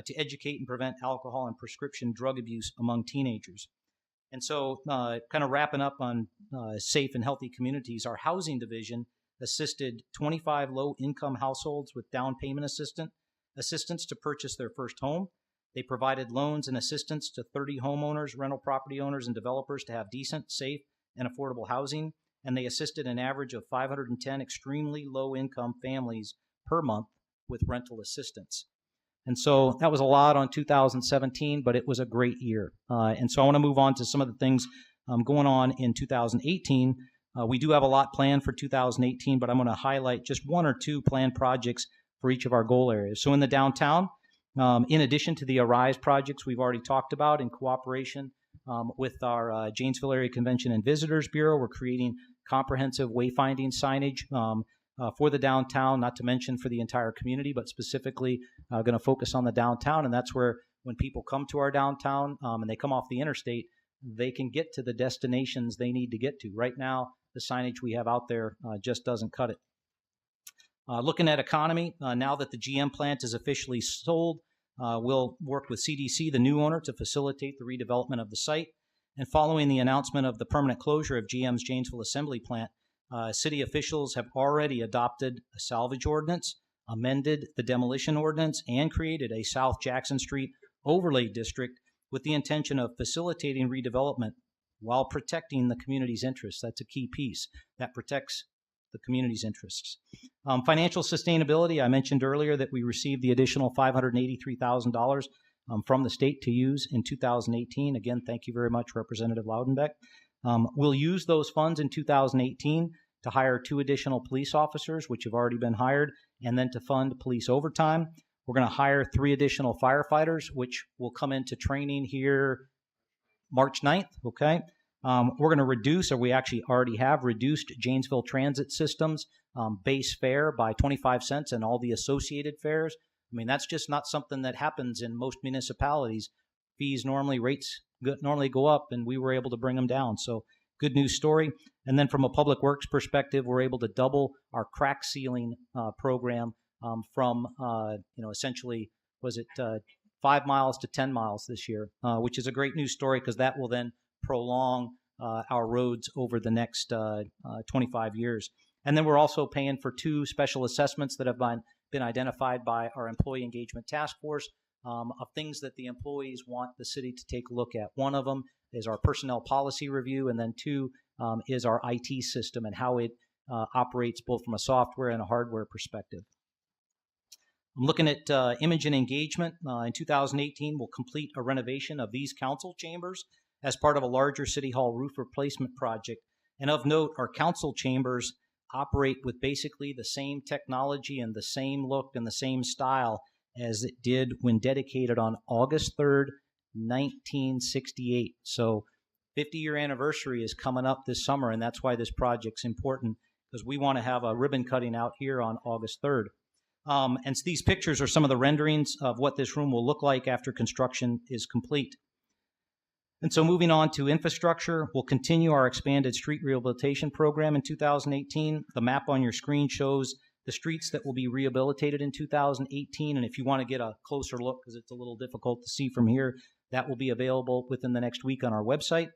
to educate and prevent alcohol and prescription drug abuse among teenagers. And so kind of wrapping up on safe and healthy communities, our housing division assisted 25 low-income households with down payment assistance to purchase their first home. They provided loans and assistance to 30 homeowners, rental property owners, and developers to have decent, safe, and affordable housing. And they assisted an average of 510 extremely low-income families per month with rental assistance. And so that was a lot on 2017, but it was a great year. And so I want to move on to some of the things going on in 2018. We do have a lot planned for 2018, but I'm going to highlight just 1 or 2 planned projects for each of our goal areas. So in the downtown, in addition to the Arise projects we've already talked about in cooperation with our Janesville Area Convention and Visitors Bureau, we're creating comprehensive wayfinding signage for the downtown, not to mention for the entire community, but specifically going to focus on the downtown. And that's where when people come to our downtown and they come off the interstate, they can get to the destinations they need to get to. Right now, the signage we have out there just doesn't cut it. Looking at economy, now that the GM plant is officially sold, we'll work with CDC, the new owner, to facilitate the redevelopment of the site. And following the announcement of the permanent closure of GM's Janesville Assembly Plant, city officials have already adopted a salvage ordinance, amended the demolition ordinance, and created a South Jackson Street overlay district with the intention of facilitating redevelopment while protecting the community's interests. That's a key piece that protects the community's interests. Financial sustainability, I mentioned earlier that we received the additional $583,000 from the state to use in 2018. Again, thank you very much, Representative Loudenbeck. We'll use those funds in 2018 to hire 2 additional police officers, which have already been hired, and then to fund police overtime. We're going to hire 3 additional firefighters, which will come into training here March 9th, okay? We're going to reduce, or we actually already have reduced Janesville Transit System's base fare by 25 cents and all the associated fares. I mean, that's just not something that happens in most municipalities. Rates normally go up, and we were able to bring them down. So good news story. And then from a public works perspective, we're able to double our crack sealing program from, essentially, 5 miles to 10 miles this year, which is a great news story because that will then prolong our roads over the next 25 years. And then we're also paying for 2 special assessments that have been identified by our Employee Engagement Task Force of things that the employees want the city to take a look at. One of them is our personnel policy review, and then 2 is our IT system and how it operates both from a software and a hardware perspective. I'm looking at image and engagement. In 2018, we'll complete a renovation of these council chambers as part of a larger City Hall roof replacement project. And of note, our council chambers operate with basically the same technology and the same look and the same style as it did when dedicated on August 3rd, 1968. So 50-year anniversary is coming up this summer, and that's why this project's important, because we want to have a ribbon cutting out here on August 3rd. And so these pictures are some of the renderings of what this room will look like after construction is complete. And so moving on to infrastructure, we'll continue our expanded street rehabilitation program in 2018. The map on your screen shows the streets that will be rehabilitated in 2018. And if you want to get a closer look, because it's a little difficult to see from here, that will be available within the next week on our website.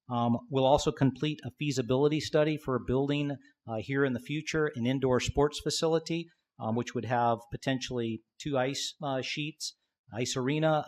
We'll also complete a feasibility study for a building here in the future, an indoor sports facility, which would have potentially 2 ice sheets, ice arena,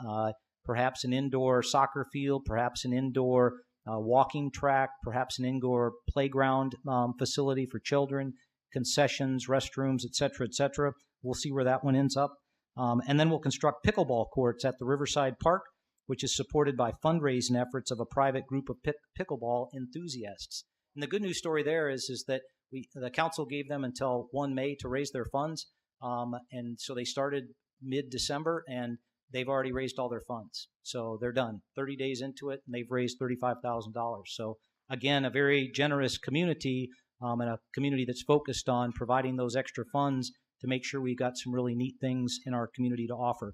perhaps an indoor soccer field, perhaps an indoor walking track, perhaps an indoor playground facility for children, concessions, restrooms, et cetera, et cetera. We'll see where that one ends up. And then we'll construct pickleball courts at the Riverside Park, which is supported by fundraising efforts of a private group of pickleball enthusiasts. And the good news story there is that the council gave them until 1 May to raise their funds. And so they started mid-December, and they've already raised all their funds. So they're done. 30 days into it, and they've raised $35,000. So again, a very generous community, and a community that's focused on providing those extra funds to make sure we've got some really neat things in our community to offer.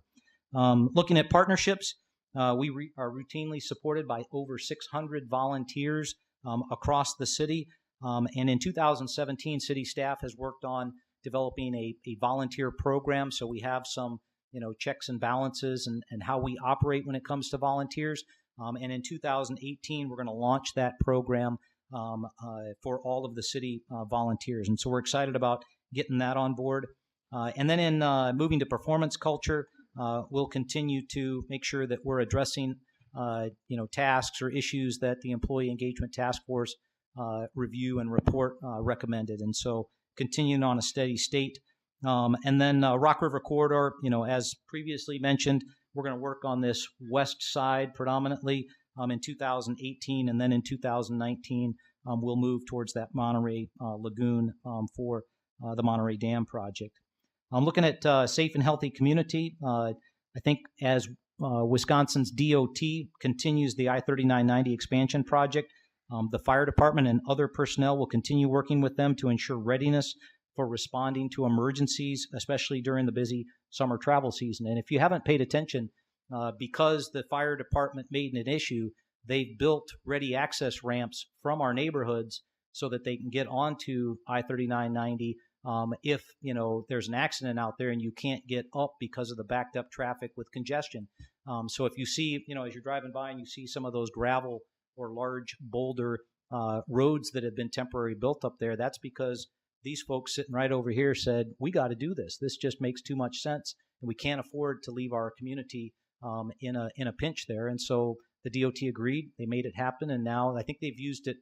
Looking at partnerships, we are routinely supported by over 600 volunteers across the city. And in 2017, city staff has worked on developing a volunteer program. So we have some checks and balances and how we operate when it comes to volunteers. And in 2018, we're going to launch that program for all of the city volunteers. And so we're excited about getting that on board. And then in moving to performance culture, we'll continue to make sure that we're addressing tasks or issues that the Employee Engagement Task Force review and report recommended. And so continuing on a steady state. And then Rock River Corridor, as previously mentioned, we're going to work on this west side predominantly in 2018, and then in 2019, we'll move towards that Monterey Lagoon for the Monterey Dam project. I'm looking at safe and healthy community. I think as Wisconsin's DOT continues the I-3990 expansion project, the fire department and other personnel will continue working with them to ensure readiness for responding to emergencies, especially during the busy summer travel season. And if you haven't paid attention, because the fire department made an issue, they've built ready access ramps from our neighborhoods so that they can get onto I-3990 if there's an accident out there and you can't get up because of the backed up traffic with congestion. So if you see, as you're driving by and you see some of those gravel or large boulder roads that have been temporarily built up there, that's because these folks sitting right over here said, we got to do this. This just makes too much sense, and we can't afford to leave our community in a pinch there. And so the DOT agreed. They made it happen, and now I think they've used it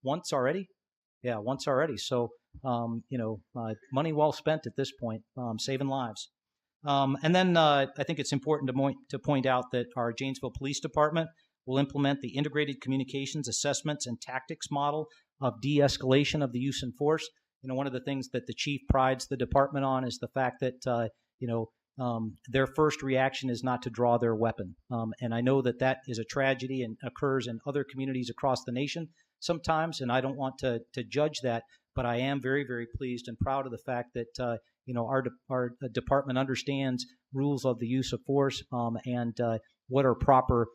once already. Yeah, once already. So, money well spent at this point, saving lives. And then I think it's important to point out that our Janesville Police Department will implement the Integrated Communications Assessments and Tactics model of de-escalation of the use of force. One of the things that the chief prides the department on is the fact that, their first reaction is not to draw their weapon. And I know that is a tragedy and occurs in other communities across the nation sometimes, and I don't want to judge that, but I am very, very pleased and proud of the fact that, our department understands rules of the use of force and what are proper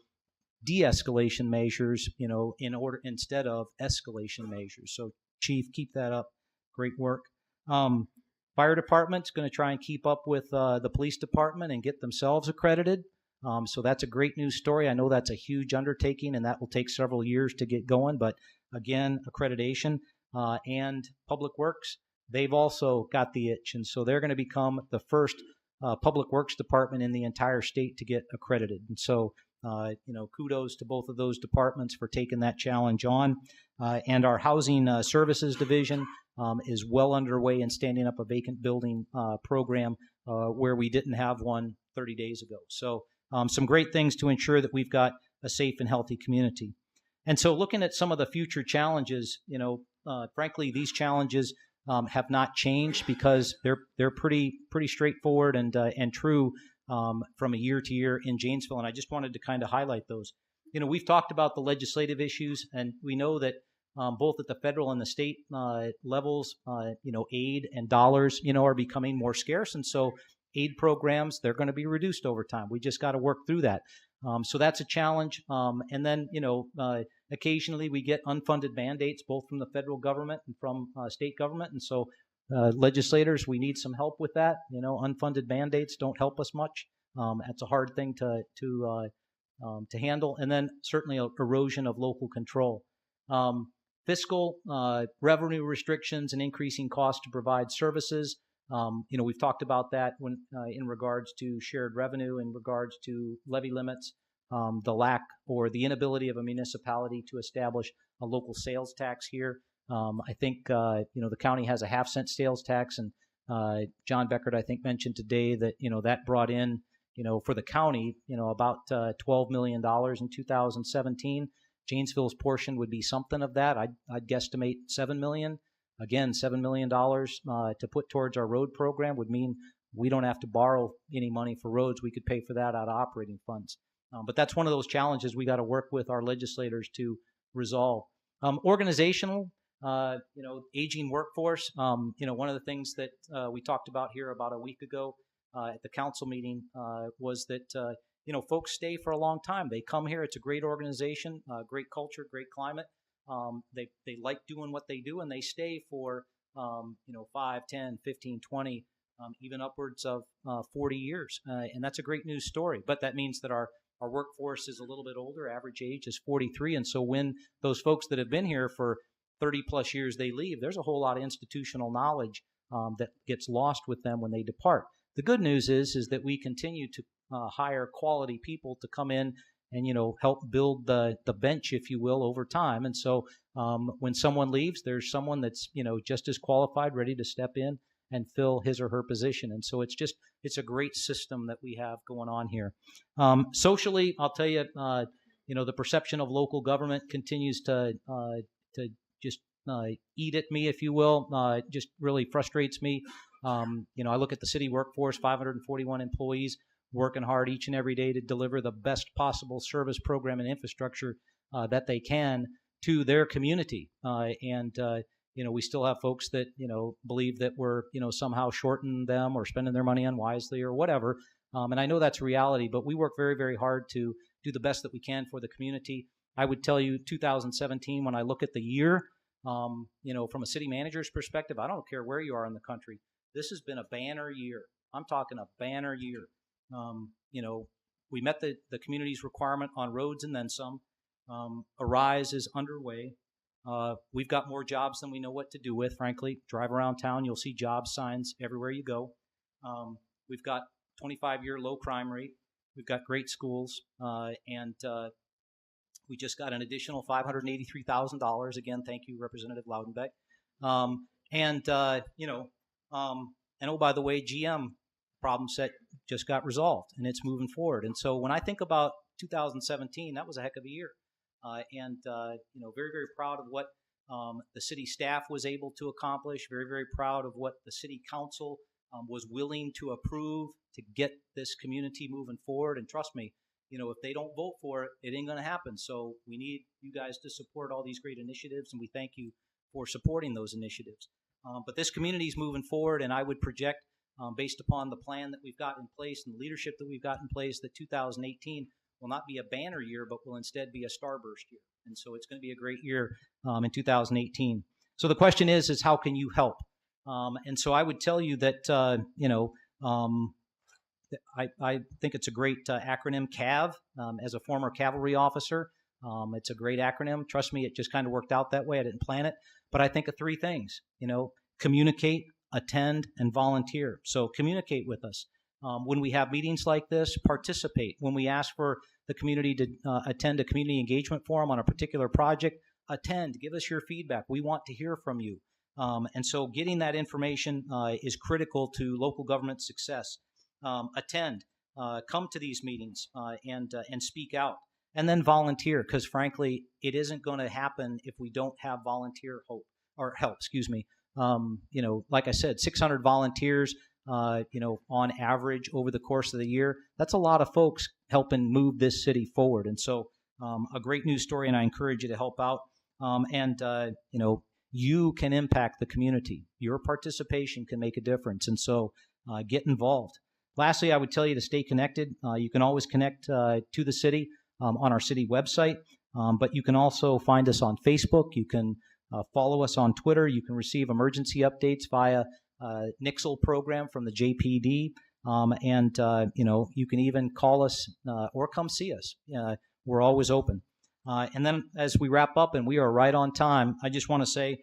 de-escalation measures, in order instead of escalation measures. So, Chief, keep that up. Great work. Fire department's going to try and keep up with the police department and get themselves accredited. So that's a great news story. I know that's a huge undertaking, and that will take several years to get going. But again, accreditation and Public Works, they've also got the itch, and so they're going to become the first Public Works department in the entire state to get accredited. And so, kudos to both of those departments for taking that challenge on. And our Housing Services Division is well underway in standing up a vacant building program where we didn't have one 30 days ago. So some great things to ensure that we've got a safe and healthy community. And so looking at some of the future challenges, frankly, these challenges have not changed because they're pretty straightforward and true from a year to year in Janesville. And I just wanted to kind of highlight those. We've talked about the legislative issues, and we know that both at the federal and the state levels, aid and dollars, are becoming more scarce. And so aid programs, they're going to be reduced over time. We just got to work through that. So that's a challenge. And then, occasionally we get unfunded mandates, both from the federal government and from state government. And so legislators, we need some help with that. Unfunded mandates don't help us much. That's a hard thing to handle. And then certainly erosion of local control. Fiscal revenue restrictions and increasing costs to provide services. We've talked about that when in regards to shared revenue, in regards to levy limits, the lack or the inability of a municipality to establish a local sales tax here. I think, the county has a half-cent sales tax, and John Beckert, I think, mentioned today that, that brought in, for the county, about $12 million in 2017. Janesville's portion would be something of that. I'd guesstimate $7 million. Again, $7 million to put towards our road program would mean we don't have to borrow any money for roads. We could pay for that out of operating funds. But that's one of those challenges we got to work with our legislators to resolve. Organizational, aging workforce. One of the things that we talked about here about a week ago at the council meeting was that folks stay for a long time. They come here. It's a great organization, great culture, great climate. They like doing what they do, and they stay for 5, 10, 15, 20, even upwards of 40 years. And that's a great news story. But that means that our workforce is a little bit older. Average age is 43. And so when those folks that have been here for 30 plus years, they leave, there's a whole lot of institutional knowledge that gets lost with them when they depart. The good news is that we continue to hire quality people to come in and, help build the bench, if you will, over time. And so when someone leaves, there's someone that's, just as qualified, ready to step in and fill his or her position. And so it's a great system that we have going on here. Socially, I'll tell you, the perception of local government continues to just eat at me, if you will. It just really frustrates me. I look at the city workforce, 541 employees, working hard each and every day to deliver the best possible service program and infrastructure that they can to their community. We still have folks that, believe that we're, somehow shorting them or spending their money unwisely or whatever. And I know that's reality, but we work very, very hard to do the best that we can for the community. I would tell you 2017, when I look at the year, from a city manager's perspective, I don't care where you are in the country, this has been a banner year. I'm talking a banner year. We met the community's requirement on roads and then some. Arise is underway. We've got more jobs than we know what to do with, frankly. Drive around town, you'll see job signs everywhere you go. We've got 25-year low crime rate. We've got great schools. And we just got an additional $583,000. Again, thank you, Representative Loudenbeck. And oh, by the way, GM problem set just got resolved, and it's moving forward. And so when I think about 2017, that was a heck of a year. Very, very proud of what the city staff was able to accomplish. Very, very proud of what the city council was willing to approve to get this community moving forward. And trust me, if they don't vote for it, it ain't going to happen. So we need you guys to support all these great initiatives, and we thank you for supporting those initiatives. But this community is moving forward, and I would project, based upon the plan that we've got in place and the leadership that we've got in place, that 2018 will not be a banner year, but will instead be a starburst year. And so it's going to be a great year in 2018. So the question is how can you help? And so I would tell you that, I think it's a great acronym, CAV. As a former cavalry officer, it's a great acronym. Trust me, it just kind of worked out that way. I didn't plan it. But I think of three things, communicate, attend, and volunteer. So communicate with us. When we have meetings like this, participate. When we ask for the community to attend a community engagement forum on a particular project, attend. Give us your feedback. We want to hear from you. And so getting that information is critical to local government success. Attend, come to these meetings, and speak out. And then volunteer, because frankly, it isn't going to happen if we don't have volunteer help. Excuse me. Like I said, 600 volunteers, on average over the course of the year. That's a lot of folks helping move this city forward. And so, a great news story, and I encourage you to help out. You can impact the community. Your participation can make a difference. And so, get involved. Lastly, I would tell you to stay connected. You can always connect to the city on our city website, but you can also find us on Facebook. You can follow us on Twitter. You can receive emergency updates via Nixle program from the JPD, you can even call us or come see us. We're always open. And then as we wrap up, and we are right on time, I just want to say,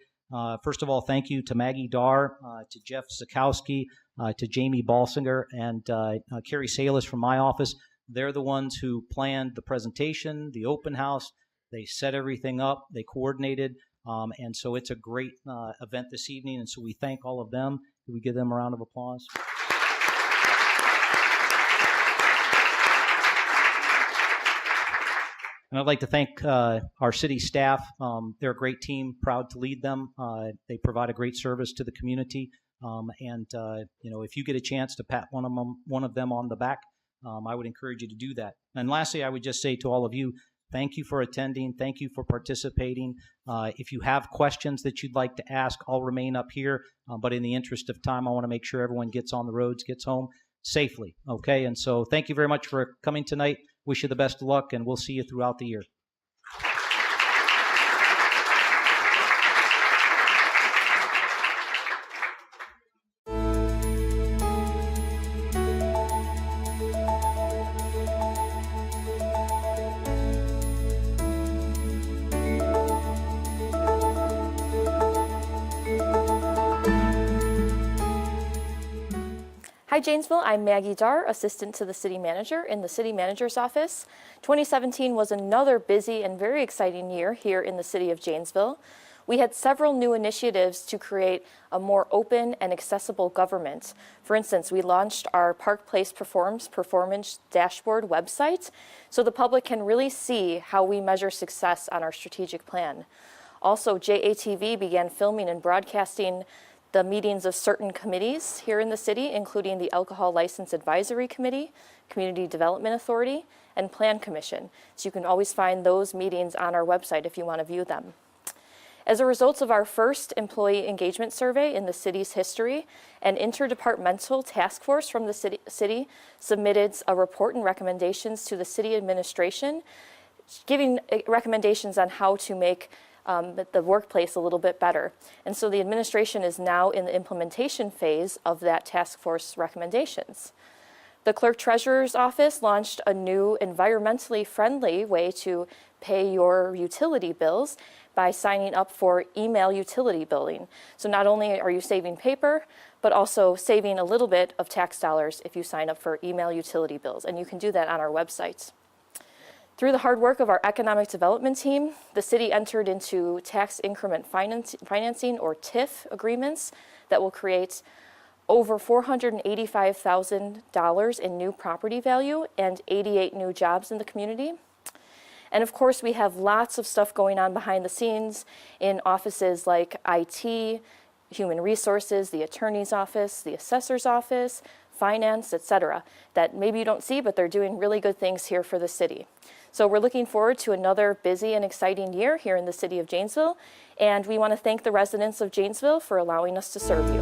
first of all, thank you to Maggie Darr, to Jeff Zakowski, to Jamie Balsinger, and Carrie Salas from my office. They're the ones who planned the presentation, the open house. They set everything up. They coordinated. And so it's a great event this evening. And so we thank all of them. Can we give them a round of applause? And I'd like to thank our city staff. They're a great team, proud to lead them. They provide a great service to the community. If you get a chance to pat one of them on the back, I would encourage you to do that. And lastly, I would just say to all of you, thank you for attending. Thank you for participating. If you have questions that you'd like to ask, I'll remain up here. But in the interest of time, I want to make sure everyone gets on the roads, gets home safely. Okay, and so thank you very much for coming tonight. Wish you the best of luck, and we'll see you throughout the year. Hi Janesville, I'm Maggie Darr, Assistant to the City Manager in the City Manager's Office. 2017 was another busy and very exciting year here in the City of Janesville. We had several new initiatives to create a more open and accessible government. For instance, we launched our Park Place Performance Dashboard website so the public can really see how we measure success on our strategic plan. Also, JATV began filming and broadcasting the meetings of certain committees here in the city, including the Alcohol License Advisory Committee, Community Development Authority, and Plan Commission. So you can always find those meetings on our website if you want to view them. As a result of our first employee engagement survey in the city's history, an interdepartmental task force from the city submitted a report and recommendations to the city administration, giving recommendations on how to make the workplace a little bit better. And so the administration is now in the implementation phase of that task force recommendations. The Clerk Treasurer's Office launched a new environmentally friendly way to pay your utility bills by signing up for email utility billing. So not only are you saving paper, but also saving a little bit of tax dollars if you sign up for email utility bills. And you can do that on our website. Through the hard work of our economic development team, the city entered into tax increment financing, or TIF, agreements that will create over $485,000 in new property value and 88 new jobs in the community. And of course, we have lots of stuff going on behind the scenes in offices like IT, Human Resources, the Attorney's Office, the Assessor's Office, Finance, etc., that maybe you don't see, but they're doing really good things here for the city. So we're looking forward to another busy and exciting year here in the city of Janesville, and we want to thank the residents of Janesville for allowing us to serve you.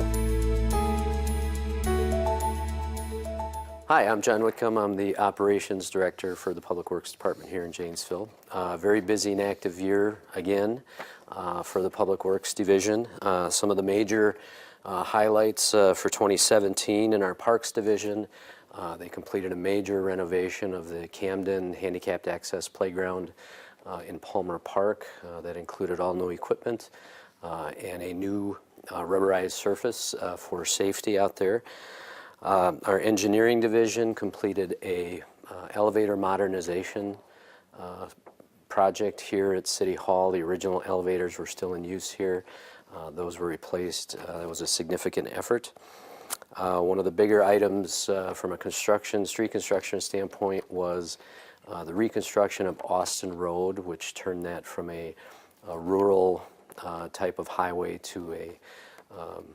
Hi, I'm John Whitcomb. I'm the Operations Director for the Public Works Department here in Janesville. Very busy and active year again for the Public Works Division. Some of the major highlights for 2017 in our Parks Division. They completed a major renovation of the Camden Handicapped Access Playground in Palmer Park that included all new equipment and a new rubberized surface for safety out there. Our Engineering Division completed a elevator modernization project here at City Hall. The original elevators were still in use here. Those were replaced. That was a significant effort. One of the bigger items from a street construction standpoint was the reconstruction of Austin Road, which turned that from a rural type of highway to a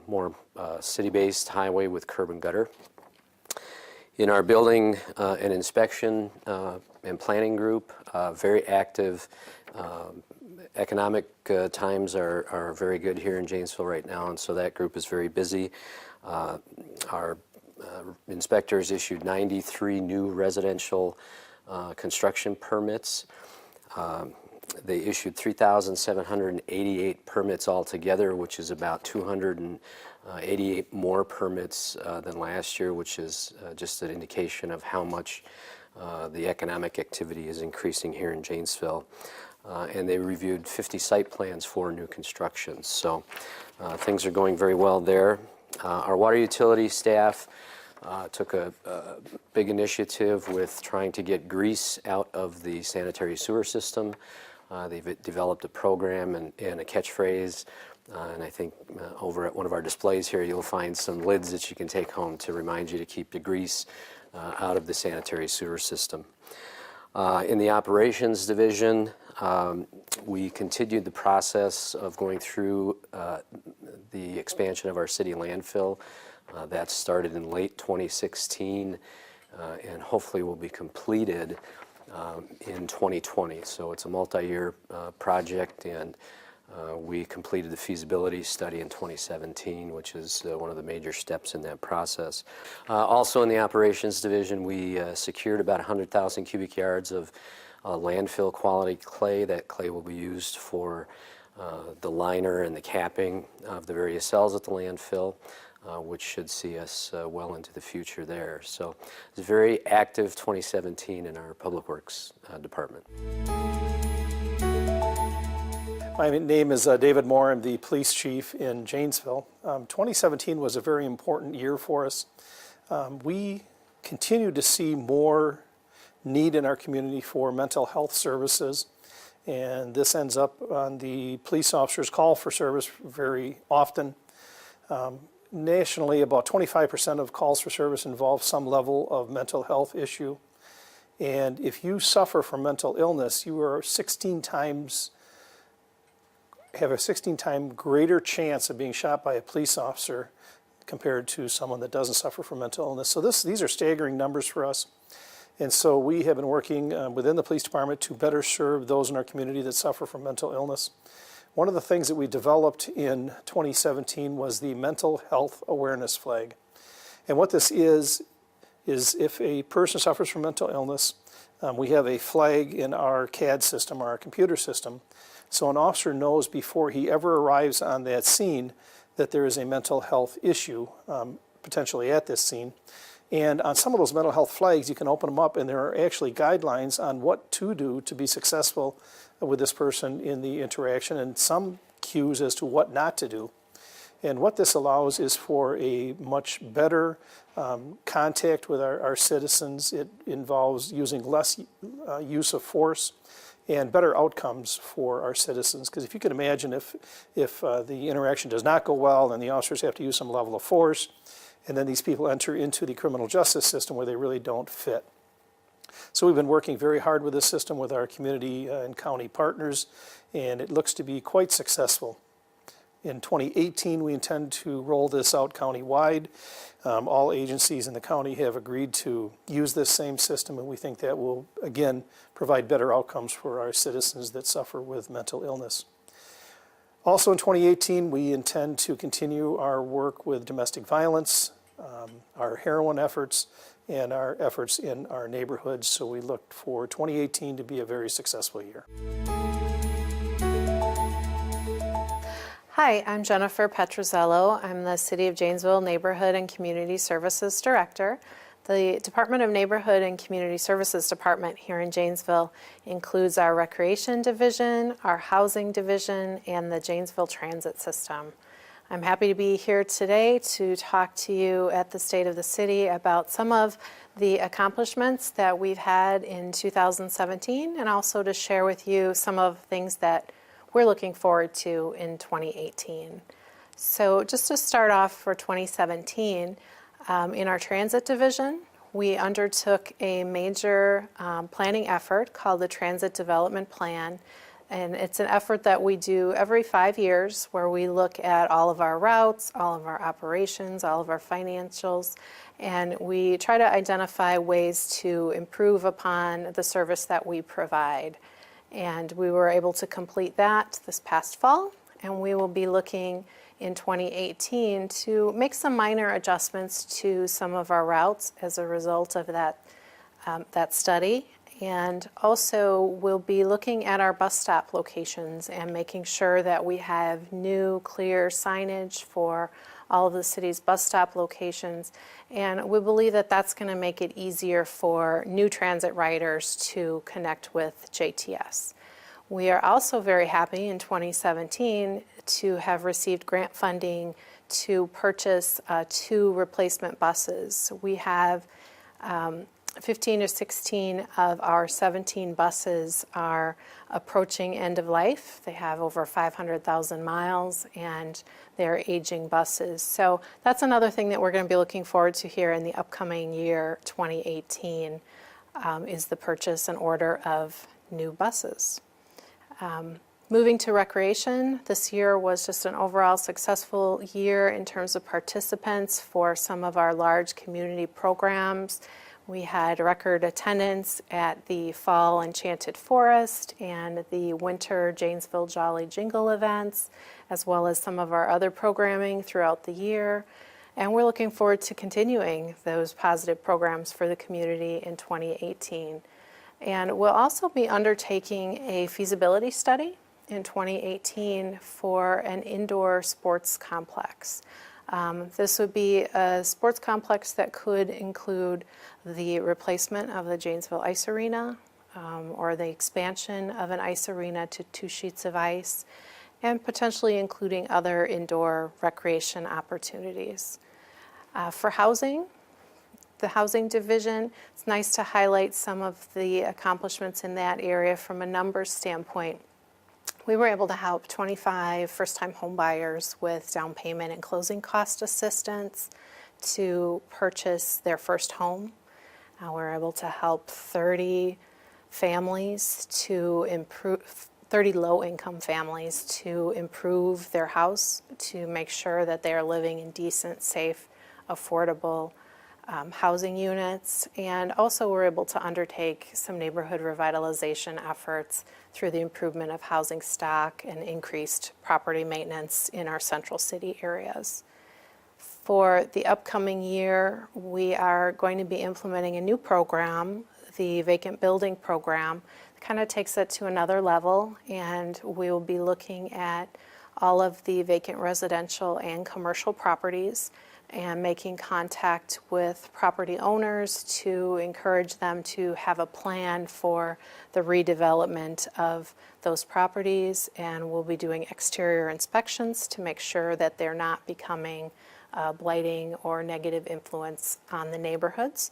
more city-based highway with curb and gutter. In our building and inspection and planning group, very active. Economic times are very good here in Janesville right now, and so that group is very busy. Our inspectors issued 93 new residential construction permits. They issued 3,788 permits altogether, which is about 288 more permits than last year, which is just an indication of how much the economic activity is increasing here in Janesville. And they reviewed 50 site plans for new constructions. So things are going very well there. Our water utility staff took a big initiative with trying to get grease out of the sanitary sewer system. They've developed a program and a catchphrase. And I think over at one of our displays here, you'll find some lids that you can take home to remind you to keep the grease out of the sanitary sewer system. In the operations division, we continued the process of going through the expansion of our city landfill. That started in late 2016 and hopefully will be completed in 2020. So it's a multi-year project, and we completed the feasibility study in 2017, which is one of the major steps in that process. Also in the operations division, we secured about 100,000 cubic yards of landfill quality clay. That clay will be used for the liner and the capping of the various cells at the landfill, which should see us well into the future there. So it's a very active 2017 in our Public Works Department. My name is David Moore. I'm the police chief in Janesville. 2017 was a very important year for us. We continue to see more need in our community for mental health services, and this ends up on the police officer's call for service very often. Nationally, about 25% of calls for service involve some level of mental health issue, and if you suffer from mental illness, you are have a 16-time greater chance of being shot by a police officer compared to someone that doesn't suffer from mental illness. So these are staggering numbers for us. And so we have been working within the police department to better serve those in our community that suffer from mental illness. One of the things that we developed in 2017 was the Mental Health Awareness Flag. And what this is if a person suffers from mental illness, we have a flag in our CAD system, our computer system, so an officer knows before he ever arrives on that scene that there is a mental health issue potentially at this scene. And on some of those mental health flags, you can open them up, and there are actually guidelines on what to do to be successful with this person in the interaction, and some cues as to what not to do. And what this allows is for a much better contact with our citizens. It involves using less use of force and better outcomes for our citizens. Because if you can imagine if the interaction does not go well, then the officers have to use some level of force, and then these people enter into the criminal justice system where they really don't fit. So we've been working very hard with this system with our community and county partners, and it looks to be quite successful. In 2018, we intend to roll this out county-wide. All agencies in the county have agreed to use this same system, and we think that will, again, provide better outcomes for our citizens that suffer with mental illness. Also in 2018, we intend to continue our work with domestic violence, our heroin efforts, and our efforts in our neighborhoods. So we look for 2018 to be a very successful year. Hi, I'm Jennifer Petrozello. I'm the City of Janesville Neighborhood and Community Services Director. The Department of Neighborhood and Community Services Department here in Janesville includes our Recreation Division, our Housing Division, and the Janesville Transit System. I'm happy to be here today to talk to you at the State of the City about some of the accomplishments that we've had in 2017, and also to share with you some of the things that we're looking forward to in 2018. So just to start off for 2017, in our transit division, we undertook a major planning effort called the Transit Development Plan. And it's an effort that we do every 5 years where we look at all of our routes, all of our operations, all of our financials, and we try to identify ways to improve upon the service that we provide. And we were able to complete that this past fall, and we will be looking in 2018 to make some minor adjustments to some of our routes as a result of that study. And also we'll be looking at our bus stop locations and making sure that we have new, clear signage for all of the city's bus stop locations. And we believe that that's going to make it easier for new transit riders to connect with JTS. We are also very happy in 2017 to have received grant funding to purchase 2 replacement buses. We have 15 or 16 of our 17 buses are approaching end of life. They have over 500,000 miles and they're aging buses. So that's another thing that we're going to be looking forward to here in the upcoming year, 2018, is the purchase and order of new buses. Moving to recreation, this year was just an overall successful year in terms of participants for some of our large community programs. We had record attendance at the Fall Enchanted Forest and the Winter Janesville Jolly Jingle events, as well as some of our other programming throughout the year. And we're looking forward to continuing those positive programs for the community in 2018. And we'll also be undertaking a feasibility study in 2018 for an indoor sports complex. This would be a sports complex that could include the replacement of the Janesville Ice Arena or the expansion of an ice arena to 2 sheets of ice, and potentially including other indoor recreation opportunities. For housing, the housing division, it's nice to highlight some of the accomplishments in that area from a numbers standpoint. We were able to help 25 first-time homebuyers with down payment and closing cost assistance to purchase their first home. We're able to help 30 families to improve, 30 low-income families to improve their house, to make sure that they are living in decent, safe, affordable housing units. And also we're able to undertake some neighborhood revitalization efforts through the improvement of housing stock and increased property maintenance in our central city areas. For the upcoming year, we are going to be implementing a new program, the vacant building program. It kind of takes it to another level, and we will be looking at all of the vacant residential and commercial properties and making contact with property owners to encourage them to have a plan for the redevelopment of those properties. And we'll be doing exterior inspections to make sure that they're not becoming blighting or negative influence on the neighborhoods.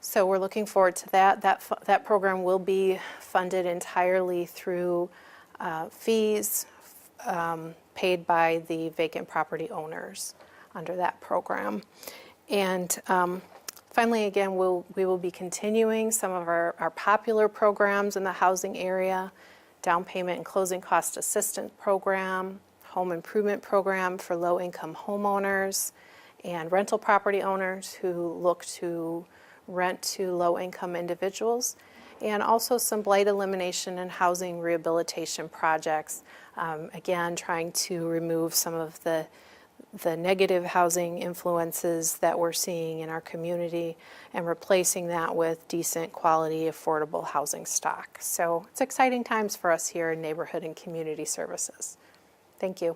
So we're looking forward to that. That program will be funded entirely through fees paid by the vacant property owners under that program. And finally, again, we will be continuing some of our popular programs in the housing area, down payment and closing cost assistance program, home improvement program for low-income homeowners, and rental property owners who look to rent to low-income individuals, and also some blight elimination and housing rehabilitation projects, again, trying to remove some of the negative housing influences that we're seeing in our community and replacing that with decent quality, affordable housing stock. So it's exciting times for us here in Neighborhood and Community Services. Thank you.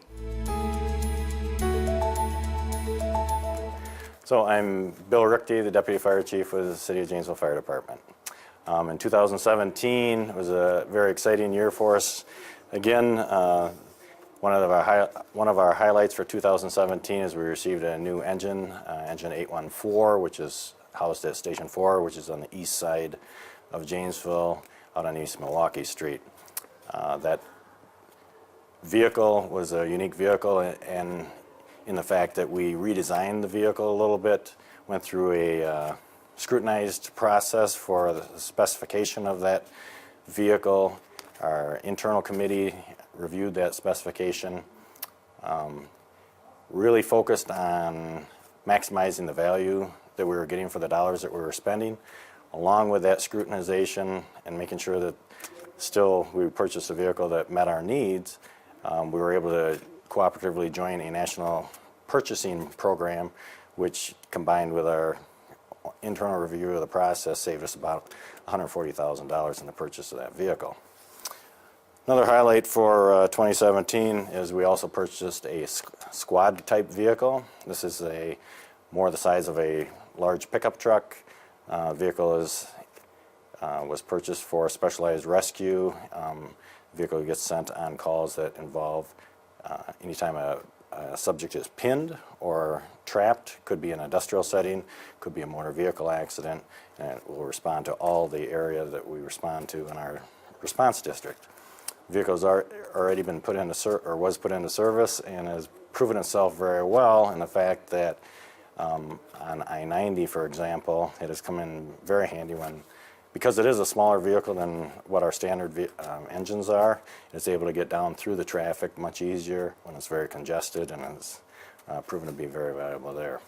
So I'm Bill Richte, the Deputy Fire Chief with the City of Janesville Fire Department. In 2017, it was a very exciting year for us. Again, one of our highlights for 2017 is we received a new engine, engine 814, which is housed at Station 4, which is on the east side of Janesville, out on East Milwaukee Street. That vehicle was a unique vehicle, and in the fact that we redesigned the vehicle a little bit, went through a scrutinized process for the specification of that vehicle. Our internal committee reviewed that specification, really focused on maximizing the value that we were getting for the dollars that we were spending, along with that scrutinization and making sure that still we purchased a vehicle that met our needs. We were able to cooperatively join a national purchasing program, which combined with our internal review of the process saved us about $140,000 in the purchase of that vehicle. Another highlight for 2017 is we also purchased a squad type vehicle. This is more the size of a large pickup truck. Vehicle was purchased for specialized rescue. Vehicle gets sent on calls that involve anytime a subject is pinned or trapped, could be an industrial setting, could be a motor vehicle accident, and it will respond to all the area that we respond to in our response district. Vehicle's already been put into was put into service and has proven itself very well in the fact that on I-90, for example, it has come in very handy because it is a smaller vehicle than what our standard engines are. It's able to get down through the traffic much easier when it's very congested, and it's proven to be very valuable there.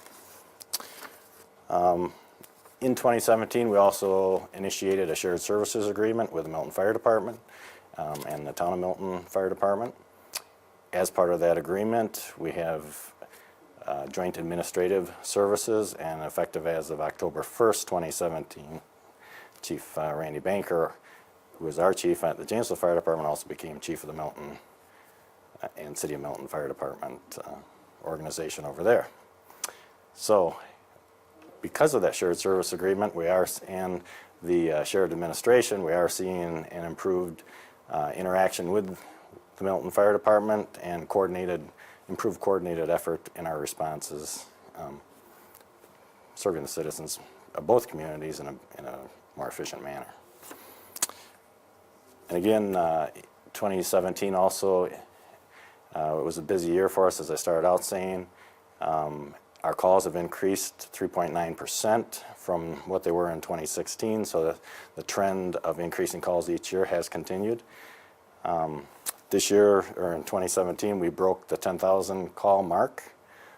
In 2017, we also initiated a shared services agreement with the Milton Fire Department and the Town of Milton Fire Department. As part of that agreement, we have joint administrative services, and effective as of October 1st, 2017, Chief Randy Banker, who was our chief at the Janesville Fire Department, also became chief of the Milton and City of Milton Fire Department organization over there. So because of that shared service agreement and the shared administration, we are seeing an improved interaction with the Milton Fire Department and improved coordinated effort in our responses, serving the citizens of both communities in a more efficient manner. And again, 2017 also, it was a busy year for us, as I started out saying. Our calls have increased 3.9% from what they were in 2016, so the trend of increasing calls each year has continued. This year, or in 2017, we broke the 10,000 call mark.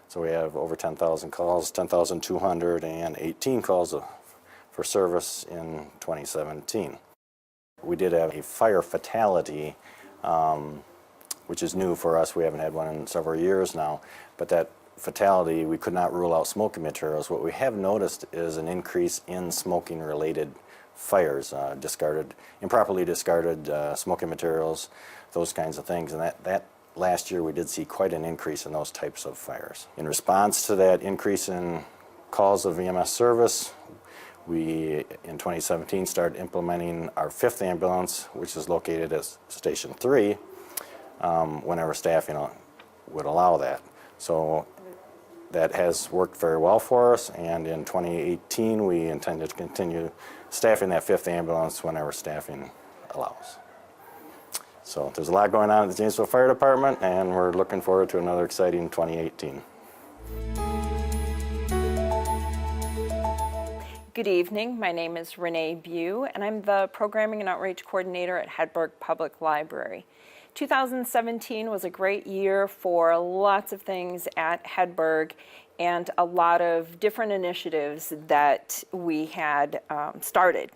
So we have over 10,000 calls, 10,218 calls for service in 2017. We did have a fire fatality, which is new for us. We haven't had one in several years now, but that fatality, we could not rule out smoking materials. What we have noticed is an increase in smoking-related fires, improperly discarded smoking materials, those kinds of things, and that last year we did see quite an increase in those types of fires. In response to that increase in calls of EMS service, we, in 2017, started implementing our 5th ambulance, which is located at Station 3, whenever staffing would allow that. So that has worked very well for us, and in 2018, we intend to continue staffing that 5th ambulance whenever staffing allows. So there's a lot going on at the Janesville Fire Department, and we're looking forward to another exciting 2018. Good evening. My name is Renee Bew, and I'm the Programming and Outreach Coordinator at Hedberg Public Library. 2017 was a great year for lots of things at Hedberg and a lot of different initiatives that we had started.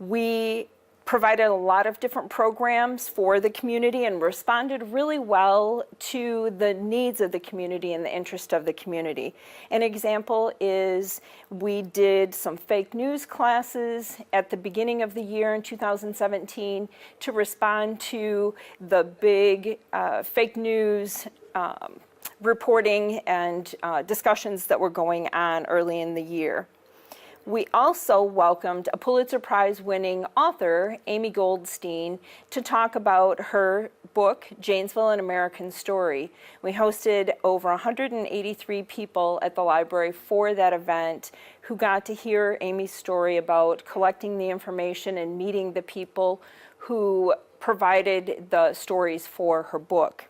We provided a lot of different programs for the community and responded really well to the needs of the community and the interest of the community. An example is we did some fake news classes at the beginning of the year in 2017 to respond to the big fake news reporting and discussions that were going on early in the year. We also welcomed a Pulitzer Prize winning author, Amy Goldstein, to talk about her book, Janesville, An American Story. We hosted over 183 people at the library for that event who got to hear Amy's story about collecting the information and meeting the people who provided the stories for her book.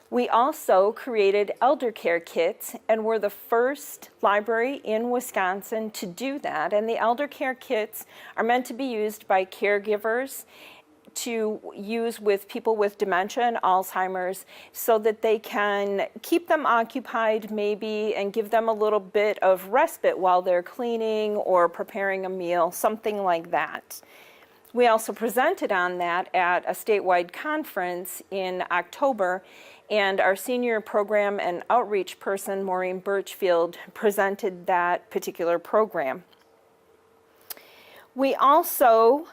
We also created elder care kits, and we're the first library in Wisconsin to do that. And the elder care kits are meant to be used by caregivers to use with people with dementia and Alzheimer's so that they can keep them occupied maybe and give them a little bit of respite while they're cleaning or preparing a meal, something like that. We also presented on that at a statewide conference in October, and our senior program and outreach person, Maureen Birchfield, presented that particular program. We also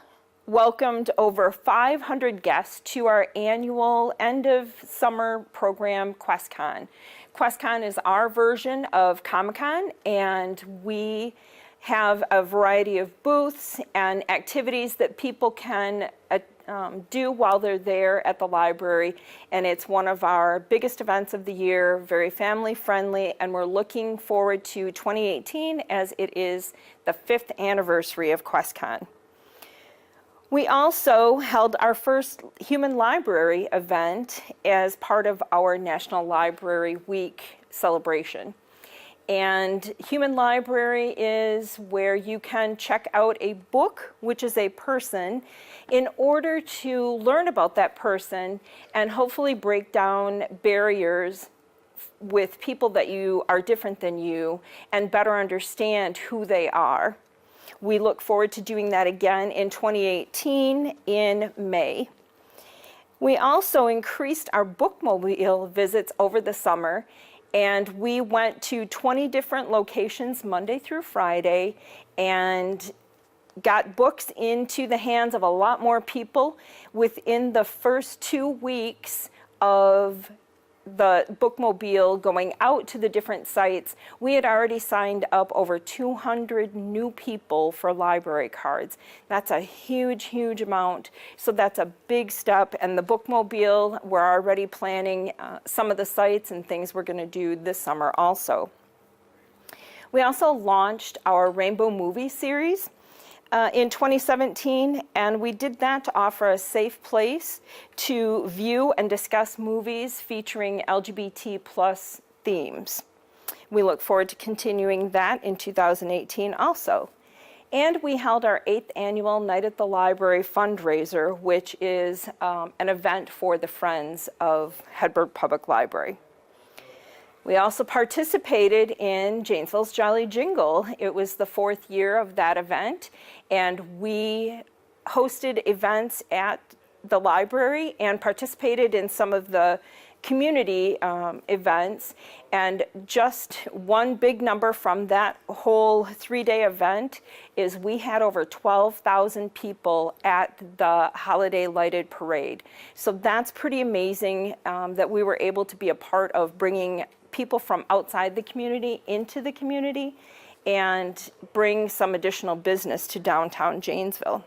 welcomed over 500 guests to our annual end of summer program, QuestCon. QuestCon is our version of Comic-Con, and we have a variety of booths and activities that people can do while they're there at the library. And it's one of our biggest events of the year, very family friendly, and we're looking forward to 2018 as it is the 5th anniversary of QuestCon. We also held our first Human Library event as part of our National Library Week celebration. And Human Library is where you can check out a book, which is a person, in order to learn about that person and hopefully break down barriers with people that you are different than you and better understand who they are. We look forward to doing that again in 2018 in May. We also increased our bookmobile visits over the summer, and we went to 20 different locations Monday through Friday and got books into the hands of a lot more people. Within the first 2 weeks of the bookmobile going out to the different sites, we had already signed up over 200 new people for library cards. That's a huge, huge amount. So that's a big step. And the bookmobile, we're already planning some of the sites and things we're going to do this summer also. We also launched our Rainbow Movie series in 2017, and we did that to offer a safe place to view and discuss movies featuring LGBT plus themes. We look forward to continuing that in 2018 also. And we held our 8th annual Night at the Library fundraiser, which is an event for the Friends of Hedberg Public Library. We also participated in Janesville's Jolly Jingle. It was the 4th year of that event, and we hosted events at the library and participated in some of the community events. And just one big number from that whole 3-day event is we had over 12,000 people at the Holiday Lighted Parade. So that's pretty amazing that we were able to be a part of bringing people from outside the community into the community and bring some additional business to downtown Janesville.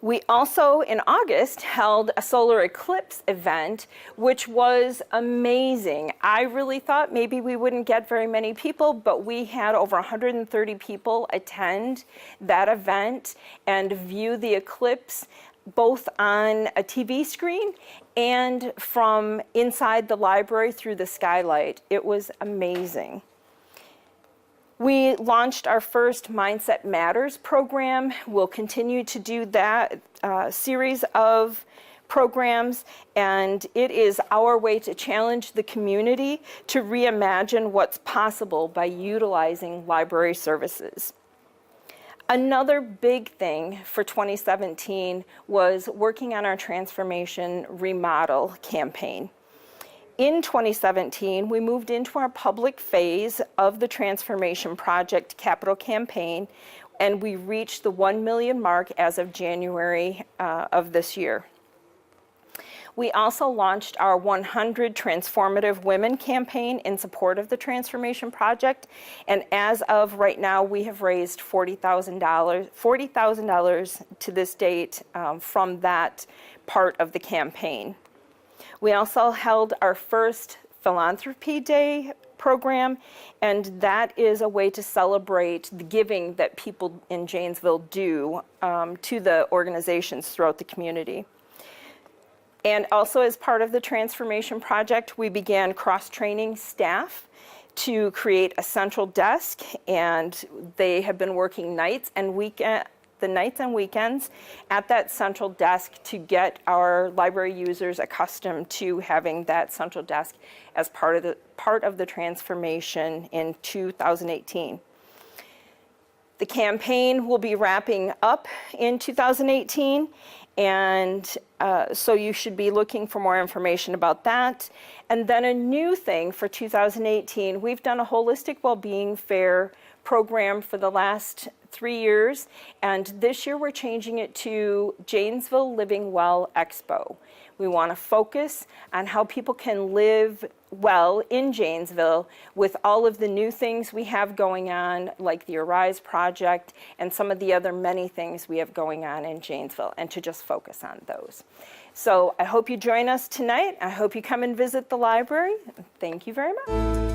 We also, in August, held a solar eclipse event, which was amazing. I really thought maybe we wouldn't get very many people, but we had over 130 people attend that event and view the eclipse both on a TV screen and from inside the library through the skylight. It was amazing. We launched our first Mindset Matters program. We'll continue to do that series of programs, and it is our way to challenge the community to reimagine what's possible by utilizing library services. Another big thing for 2017 was working on our transformation remodel campaign. In 2017, we moved into our public phase of the transformation project capital campaign, and we reached the 1 million mark as of January of this year. We also launched our 100 Transformative Women campaign in support of the transformation project, and as of right now, we have raised $40,000 to this date from that part of the campaign. We also held our first Philanthropy Day program, and that is a way to celebrate the giving that people in Janesville do to the organizations throughout the community. And also as part of the transformation project, we began cross-training staff to create a central desk, and they have been working nights and weekends at that central desk to get our library users accustomed to having that central desk as part of the transformation in 2018. The campaign will be wrapping up in 2018, and so you should be looking for more information about that. And then a new thing for 2018, we've done a holistic well-being fair program for the last 3 years, and this year we're changing it to Janesville Living Well Expo. We want to focus on how people can live well in Janesville with all of the new things we have going on, like the Arise Project and some of the other many things we have going on in Janesville, and to just focus on those. So I hope you join us tonight. I hope you come and visit the library. Thank you very much.